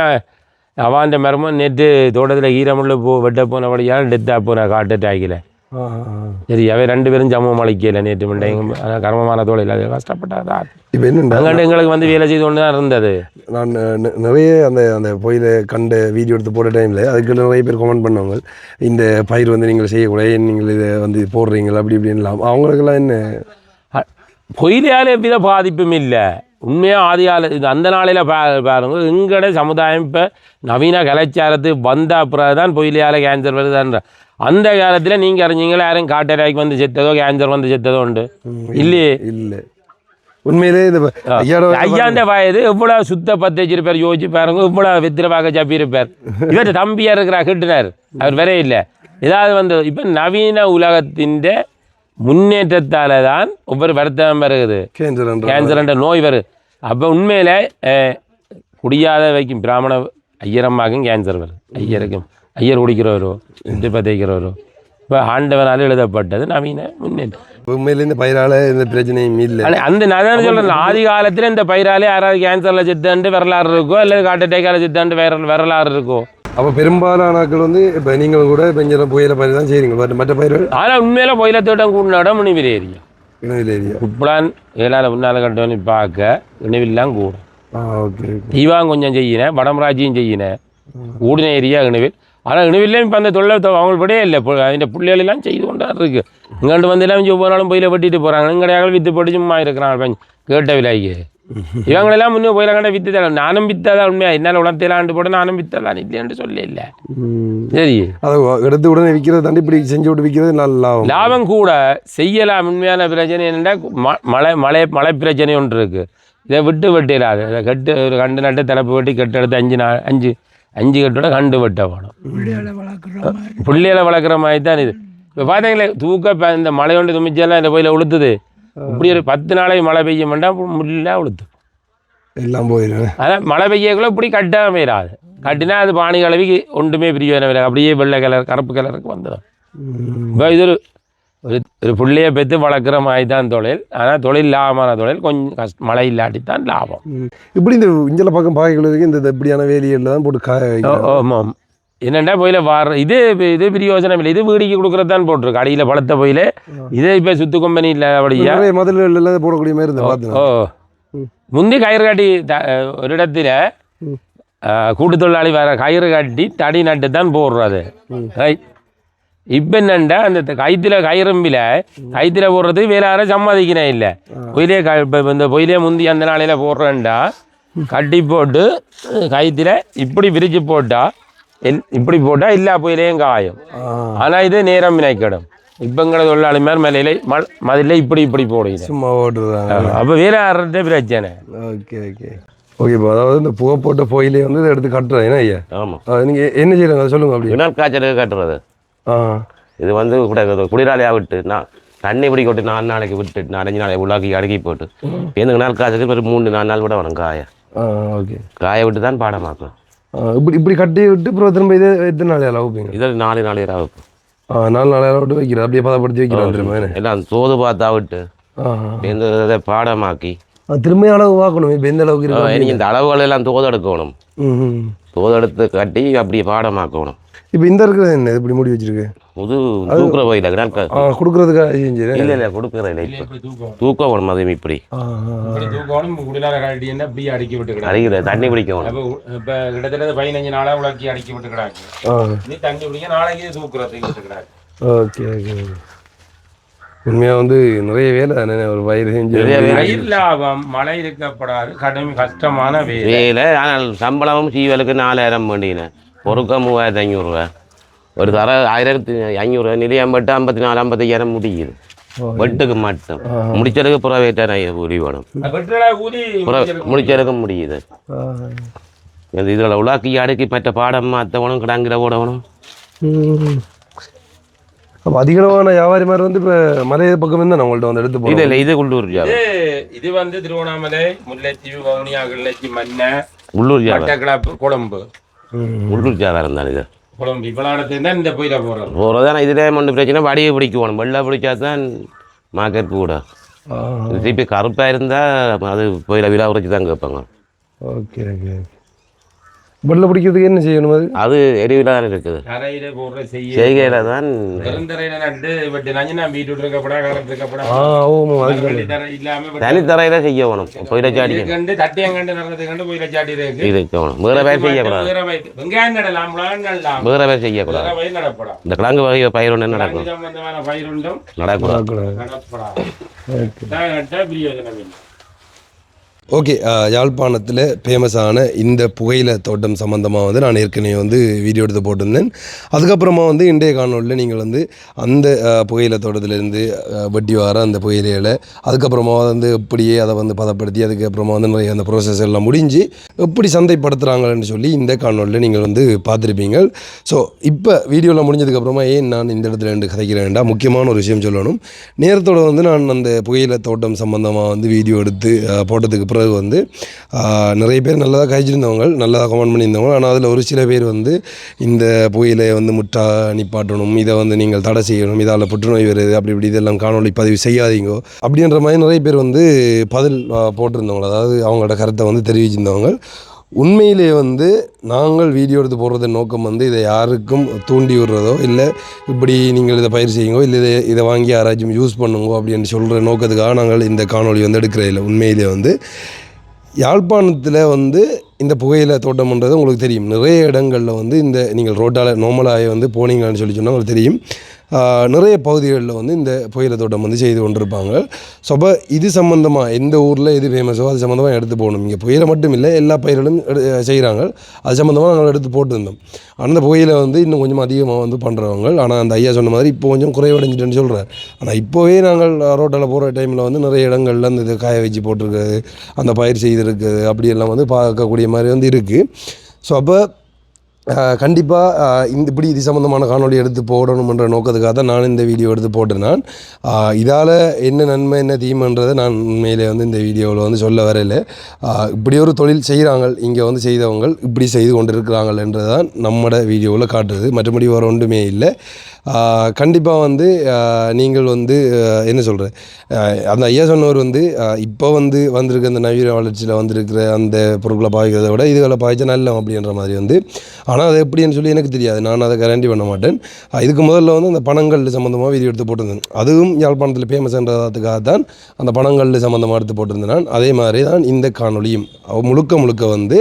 Speaker 3: அவாந்த மரமும் நேற்று தோட்டத்தில் ஈரமுள்ள வெட்ட போனபடியால் டெத்தாக போன காட்டு டாக்கில். சரி அவை 2 பேரும் ஜம்மம் அழைக்கல நேற்று மண்டைங்க. ஆனால் கர்மமான தொழில் அது கஷ்டப்பட்டாதா.
Speaker 2: இப்போ என்ன
Speaker 3: எங்களுக்கு வந்து வேலை செய்து கொண்டு தான் இருந்தது.
Speaker 2: நான் நிறைய அந்த கோயிலை கண்ட வீடியோ எடுத்து போட்ட டைமில் அதுக்கு நிறைய பேர் கமெண்ட் பண்ணவங்க இந்த பயிர் வந்து நீங்கள் செய்யக்கூடாது நீங்கள் இதை வந்து போடுறீங்களா அப்படி இப்படின்லாம். அவங்களுக்கெல்லாம் என்ன
Speaker 3: பொயிலையால் எவ்வித பாதிப்பும் இல்லை. உண்மையாக ஆதிகால இது அந்த நாளையில் பாருங்க எங்கட சமுதாயம் இப்போ நவீன கலாச்சாரத்துக்கு வந்த அப்புறம் தான் பொயிலையால் கேன்சர் வருதுன்ற. அந்த காலத்தில் நீங்கள் அறிஞ்சிங்களா யாரும் காட்டராய்க்கு வந்து செத்ததோ கேன்சர் வந்து செத்ததோ உண்டு இல்லையே? இல்லை
Speaker 2: உண்மையிலே இது
Speaker 3: ஐயாண்ட வயது எவ்வளோ சுத்த பத்து வச்சிருப்பார் யோசிச்சு பாருங்க. இவ்வளோ வெத்திர பார்க்க சப்பியிருப்பார். இவர் தம்பியாக இருக்கிற கிட்டினார் அவர் வேற இல்லை. ஏதாவது வந்து இப்போ நவீன உலகத்தின் முன்னேற்றத்தால் தான் ஒவ்வொரு வருத்தம் வருகுது. கேன்சர்ன்ற நோய் வருது. அப்போ உண்மையில் குடியாத வைக்கும் பிராமண ஐயரம்மாக்கும் கேன்சர் வருது. ஐயர் குடிக்கிறவரோ இட்டு பதைக்கிறவரோ இப்போ ஆண்டவனால் எழுதப்பட்டது நவீன முன்னேற்றம்.
Speaker 2: உண்மையில இந்த பயிரால் இந்த பிரச்சனையும் இல்லை.
Speaker 3: அந்த நான் சொல்கிறேன் ஆதி காலத்தில் இந்த பயிராலே யாராவது கேன்சரில் செத்தாண்டு வரலாறு இருக்கோ அல்லது ஹார்ட் அட்டாக்கால் செத்தாண்டு வரலாறு இருக்கோ.
Speaker 2: அப்போ பெரும்பாலானாக்கள் வந்து இப்போ நீங்களும் கூட இப்போ இங்கே புயல பயிர் தான் செய்கிறீங்க. மற்ற பயிர்கள்
Speaker 3: ஆனால் உண்மையில புயல தோட்டம் கூடின இடம் முனிவில் ஏரியா.
Speaker 2: ஏரியா
Speaker 3: உப்ளான் ஏழால் முன்னால் கட்டவனி பார்க்க இணைவில்லாம் கூடும்.
Speaker 2: ஓகே
Speaker 3: ஈவாங்க கொஞ்சம் செய்யினேன் வடமராட்சியும் செய்யினேன் கூடின ஏரியா இணைவில். ஆனால் இணைவில்லையும் இப்போ அந்த தொழில் அவங்களுக்கு விடையே இல்லை. அதிൻ്റെ பிள்ளைகளெல்லாம் செய்து கொண்டா இருக்குது. இங்கேட்டு வந்து எல்லாம் ஒவ்வொரு நாளும் புயல வெட்டிட்டு போகிறாங்க. இங்கடையாக விற்று போட்டு சும்மா இருக்கிறாங்க கேட்ட விலைக்கு. இவங்களெல்லாம் முன்னே போயில கண்ட வித்து தரேன். நானும் வித்தாதான் உண்மையா என்னால் உணர்த்தலாண்டு போட நானும் வித்ததான் இல்லைன்னு சொல்ல இல்லை. சரி
Speaker 2: அதை எடுத்து உடனே விற்கிறது தாண்டி இப்படி செஞ்சு விட்டு விற்கிறது நல்ல
Speaker 3: லாபம் கூட செய்யலாம். உண்மையான பிரச்சனை என்னென்னா மழை பிரச்சனை ஒன்று இருக்குது. இதை விட்டு வெட்டிடாது. இதை கட்டு ஒரு கண்டு நட்டு தலைப்பு வெட்டி கட்டு எடுத்து அஞ்சு கட்டோட கண்டு வெட்ட வேணும். புள்ளிகளை வளர்க்குற மாதிரி தான் இது. இப்போ பார்த்தீங்களே தூக்க இந்த மழை ஒன்று துமிச்செல்லாம் இந்த கோயிலை உளுத்துது. இப்படி ஒரு 10 நாளைக்கு மழை பெய்ய மாட்டா முள்ளா உளுத்து
Speaker 2: எல்லாம் போயிடும்.
Speaker 3: அதான் மழை பெய்யக்குள்ள இப்படி கட்டாமல் போயிடாது. கட்டினா அது பானி கலவிக்கு ஒன்றுமே பிரியோஜனம் இல்லை. அப்படியே வெள்ளை கலர் கருப்பு கலருக்கு வந்துடும். இப்போ இது ஒரு புள்ளையை பெற்று வளர்க்குற மாதிரி தான் தொழில். ஆனால் தொழில் லாபமான தொழில் கொஞ்சம் மழை இல்லாட்டித்தான் லாபம்.
Speaker 2: இப்படி இந்த இஞ்சல பக்கம் பாய்களுக்கு இந்த இப்படியான வேலியில் தான் போட்டு
Speaker 3: ஆமாம் என்னென்னா போயில இது பிரியோஜனம் இல்லை. இது வீடிக்கு கொடுக்குறது தான் போட்டிருக்கு அடியில் பழத்த போயில. இதே இப்போ சுத்து கம்பெனி இல்லை அப்படியா
Speaker 2: முதல்ல போடக்கூடிய மாதிரி இருந்தது.
Speaker 3: ஓ முந்தி கயிறு காட்டி ஒரு இடத்துல கூட்டு தொழிலாளி வர கயிறு கட்டி தடி நட்டு தான் போடுறது. ரைட். இப்போ என்னண்டா அந்த கயிறும்பில் கைத்தில் போடுறது வேற யாரும் சம்மதிக்கிறேன் இல்லை. பொயிலே இந்த பொயிலே முந்தி அந்த நாளையில் போடுறேன்டா கட்டி போட்டு கைத்தில் இப்படி விரிச்சு போட்டால் இப்படி போட்டால் எல்லா பொயிலையும் காயும். ஆனால் இது நேரம் வினைக்கிடும். இப்போங்கிற தொழிலாளி மாதிரி மேலே மதில இப்படி போடுங்க
Speaker 2: சும்மா ஓடுறாங்க.
Speaker 3: அப்போ வேற யார்கிட்ட பிரச்சனை.
Speaker 2: Okay okay okay. இப்போ அதாவது இந்த புகை போட்ட பொயிலே வந்து இதை எடுத்து கட்டுறது என்ன ஐயா?
Speaker 6: ஆமாம்.
Speaker 2: நீங்கள் என்ன செய்யறாங்க அதை சொல்லுங்கள். அப்படி
Speaker 6: வினால் காய்ச்சலுக்கு கட்டுறது. இது வந்து குளிராலையாக விட்டு நான் தண்ணி இப்படி கொட்டு 4 நாளைக்கு விட்டு 4-5 நாளைக்கு உள்ளாக்கி அடுக்கி போட்டு எந்த நாள் காய்ச்சலுக்கு ஒரு 3-4 நாள் விட வரும் காய.
Speaker 2: ஓகே.
Speaker 6: காய விட்டு தான் பாடமாக்கும்.
Speaker 2: இப்படி கட்டி விட்டு அப்புறம் திரும்ப இது எத்தனை நாளையால் வைப்பீங்க?
Speaker 6: இதில் 4 நாளையாக வைப்போம்.
Speaker 2: 4 நாளையால் விட்டு வைக்கிறேன். அப்படியே பதப்படுத்தி வைக்கிறேன் திரும்ப
Speaker 6: எல்லாம் தோது பார்த்தா விட்டு எந்த இதை பாடமாக்கி
Speaker 2: திரும்ப அளவு பார்க்கணும். இப்போ எந்த அளவுக்கு
Speaker 6: எனக்கு இந்த அளவுகள் எல்லாம் தோது எடுக்கணும். தோது எடுத்து கட்டி அப்படியே பாடமாக்கணும்.
Speaker 2: இப்போ இந்த இருக்கிறது என்ன இப்படி மூடி வச்சிருக்கு?
Speaker 6: புது தூக்குற போயில
Speaker 2: கொடுக்குறதுக்காக செஞ்சு
Speaker 6: இல்லை கொடுக்குற இல்லை இப்போ தூக்கம் வேணும் அதுவும் இப்படி
Speaker 3: தூக்கணும் குடிலார காட்டி என்ன இப்படி அடிக்கி விட்டுக்கிறாங்க
Speaker 6: அடிக்கிற தண்ணி பிடிக்கணும்.
Speaker 3: இப்போ கிட்டத்தட்ட 15 நாளாக உலக்கி அடிக்கி விட்டுக்கிறாங்க. நீ தண்ணி பிடிக்க நாளைக்கு தூக்குறதுக்கு விட்டுக்கிறாங்க.
Speaker 2: Okay okay. உண்மையாக வந்து நிறைய வேலை தானே ஒரு வயிறு செஞ்சு
Speaker 3: பயிர் லாபம் மழை இருக்கப்படாது கடும் கஷ்டமான
Speaker 6: வேலை. ஆனால் சம்பளமும் சீவலுக்கு 4000 வேண்டினேன். பொறுக்க 3500 ஒரு தர 1500 நிலையம் பட்டு 54 55 முடியுது வெட்டுக்கு மட்டும். முடிச்சதுக்கு புறவேற்ற கூலி வேணும். முடிச்சதுக்கு முடியுது. இதில் உலாக்கி அடுக்கி மற்ற பாடம் மாற்றவனும் கிடாங்கிற ஓடவனும்.
Speaker 2: அப்போ அதிகமான வியாபாரி மாதிரி வந்து இப்போ மலைய பக்கம் இருந்தால் நம்மள்ட்ட வந்து எடுத்து போகிறோம்.
Speaker 6: இல்லை இது உள்ளூர்
Speaker 3: இது வந்து திருவண்ணாமலை முல்லைத்தீவு வவுனியா கிள்ளச்சி மண்ணை
Speaker 6: உள்ளூர்
Speaker 3: கொழும்பு
Speaker 6: உள்ளூர் வியாபாரம் தான் இது.
Speaker 3: குழம்பு இவ்வளோ தான் இந்த போயிட
Speaker 6: போகிறதான இதில் ஒன்று பிரச்சனை வடியை பிடிக்கணும். வெள்ளை பிடிச்சா தான் மார்க்கெட் கூட. திருப்பி கருப்பாக இருந்தால் அது போயில விழா உரைச்சி தான் கேட்பாங்க.
Speaker 2: Okay okay. வெள்ளை பிடிக்கிறதுக்கு என்ன செய்யணும்?
Speaker 6: அது எரிவில தான் இருக்குது.
Speaker 3: தரையில போடுற
Speaker 6: செய்கையில தான் தனி தரையில செய்யணும். போயில சாடி இருக்கணும். வேற பேர் செய்யக்கூடாது. வேற பேர் செய்யக்கூடாது. இந்த கிழங்கு வகை பயிர் ஒன்று நடக்கும் நடக்கூடாது.
Speaker 2: ஓகே. யாழ்ப்பாணத்தில் ஃபேமஸான இந்த புகையிலை தோட்டம் சம்மந்தமாக வந்து நான் ஏற்கனவே வந்து வீடியோ எடுத்து போட்டிருந்தேன். அதுக்கப்புறமா வந்து இன்றைய காணொலியில் நீங்கள் வந்து அந்த புகையிலை தோட்டத்திலேருந்து வெட்டி வர அந்த புகையிலைகளை அதுக்கப்புறமா வந்து எப்படியே அதை வந்து பதப்படுத்தி அதுக்கப்புறமா வந்து நிறைய அந்த ப்ரோசஸ் எல்லாம் முடிஞ்சு எப்படி சந்தைப்படுத்துகிறாங்கன்னு சொல்லி இந்த காணொலியில் நீங்கள் வந்து பார்த்துருப்பீங்க. ஸோ இப்போ வீடியோவில் முடிஞ்சதுக்கப்புறமா ஏன் நான் இந்த இடத்துல ரெண்டு கதைக்கிறேன்டா முக்கியமான ஒரு விஷயம் சொல்லணும். நேரத்தோடு வந்து நான் அந்த புகையிலை தோட்டம் சம்மந்தமாக வந்து வீடியோ எடுத்து போட்டதுக்கு பிறகு வந்து நிறைய பேர் நல்லதாக கழிச்சிருந்தவங்க நல்லதாக கமெண்ட் பண்ணியிருந்தவங்க. ஆனால் அதில் ஒரு சில பேர் வந்து இந்த புகையிலையை வந்து முட்டா நிப்பாட்டணும், இதை வந்து நீங்கள் தடை செய்யணும், இதால் புற்றுநோய் வருது, அப்படி இப்படி இதெல்லாம் காணொலி பதிவு செய்யாதீங்கோ அப்படின்ற மாதிரி நிறைய பேர் வந்து பதில் போட்டிருந்தவங்க. அதாவது அவங்களோட கருத்தை வந்து தெரிவிச்சிருந்தவங்க. உண்மையிலே வந்து நாங்கள் வீடியோ எடுத்து போடுறத நோக்கம் வந்து இதை யாருக்கும் தூண்டி விடுறதோ இல்லை இப்படி நீங்கள் இதை பயிர் செய்யுங்கோ இல்லை இதை வாங்கி யாராச்சும் யூஸ் பண்ணுங்கோ அப்படின்னு சொல்கிற நோக்கத்துக்காக நாங்கள் இந்த காணொலி வந்து எடுக்கிறதில்லை. உண்மையிலே வந்து யாழ்ப்பாணத்தில் வந்து இந்த புகையிலை தோட்டம்ன்றது உங்களுக்கு தெரியும். நிறைய இடங்களில் வந்து இந்த நீங்கள் ரோட்டால் நார்மலாக வந்து போனீங்கன்னு சொல்லி சொன்னால் உங்களுக்கு தெரியும். நிறைய பகுதிகளில் வந்து இந்த புகையிலை தோட்டம் வந்து செய்து கொண்டிருப்பாங்க. ஸோ அப்போ இது சம்மந்தமாக எந்த ஊரில் எது ஃபேமஸோ அது சம்மந்தமாக எடுத்து போகணும். இங்கே புகையிலை மட்டும் இல்லை எல்லா பயிர்களும் செய்கிறாங்க. அது சம்மந்தமாக நாங்கள் எடுத்து போட்டுருந்தோம். அந்த புகையிலை வந்து இன்னும் கொஞ்சம் அதிகமாக வந்து பண்ணுறவங்க. ஆனால் அந்த ஐயா சொன்ன மாதிரி இப்போ கொஞ்சம் குறைவடைஞ்சிட்டுன்னு சொல்கிறார். ஆனால் இப்போவே நாங்கள் ரோட்டில் போகிற டைமில் வந்து நிறைய இடங்களில் அந்த இது காய வச்சு போட்டிருக்கிறது அந்த பயிர் செய்திருக்குது அப்படியெல்லாம் வந்து பார்க்கக்கூடிய மாதிரி வந்து இருக்குது. ஸோ அப்போ கண்டிப்பாக இப்படி இது சம்மந்தமான காணொலி எடுத்து போடணுன்ற நோக்கத்துக்காக தான் நான் இந்த வீடியோ எடுத்து போட்டேன். இதால் என்ன நன்மை என்ன தீமைன்றதை நான் உண்மையிலே வந்து இந்த வீடியோவில் வந்து சொல்ல வரையில் இப்படி ஒரு தொழில் செய்கிறாங்க இங்கே வந்து செய்தவங்க இப்படி செய்து கொண்டு இருக்கிறாங்கன்றதை தான் நம்மளோட வீடியோவில் காட்டுறது. மற்றபடி வேறு ஒன்றுமே இல்லை. கண்டிப்பாக வந்து நீங்கள் வந்து என்ன சொல்கிற அந்த ஐயா சொன்னவர் வந்து இப்போ வந்து வந்திருக்க அந்த நவீன வளர்ச்சியில் வந்திருக்கிற அந்த பொருட்களை பாய்க்கிறத விட இதுகளை பாய்ச்சா நல்ல அப்படின்ற மாதிரி வந்து. ஆனால் அது எப்படின்னு சொல்லி எனக்கு தெரியாது. நான் அதை கேரண்டி பண்ண மாட்டேன். இதுக்கு முதல்ல வந்து அந்த பணங்கள் சம்மந்தமாக வீடியோ எடுத்து போட்டிருந்தேன். அதுவும் யாழ்ப்பாணத்தில் ஃபேமஸ்ன்றதுக்காக தான் அந்த பணங்கள் சம்மந்தமாக எடுத்து போட்டிருந்தேன் நான். அதே மாதிரி தான் இந்த காணொலியும் முழுக்க வந்து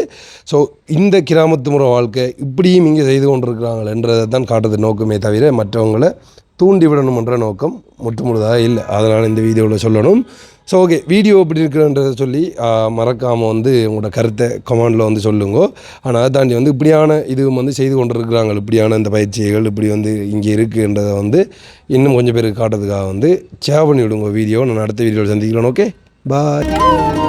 Speaker 2: ஸோ இந்த கிராமத்து முறை வாழ்க்கை இப்படியும் இங்கே செய்து கொண்டிருக்கிறாங்களன்றதை தான் காட்டுறது நோக்கமே தவிர மற்றவங்களை தூண்டி விடணுன்ற நோக்கம் முழுதாக இல்லை. அதனால் இந்த வீடியோவில் சொல்லணும். ஸோ ஓகே, வீடியோ எப்படி இருக்குன்றதை சொல்லி மறக்காமல் வந்து உங்களோட கருத்தை கமெண்டில் வந்து சொல்லுங்க. ஆனால் அதை தாண்டி வந்து இப்படியான இதுவும் வந்து செய்து கொண்டிருக்கிறாங்க. இப்படியான இந்த பயிற்சிகள் இப்படி வந்து இங்கே இருக்குன்றதை வந்து இன்னும் கொஞ்சம் பேருக்கு காட்டுறதுக்காக வந்து ஷேர் பண்ணி விடுங்க வீடியோ. நான் அடுத்த வீடியோவில் சந்திக்கிறேன். ஓகே, பாய்.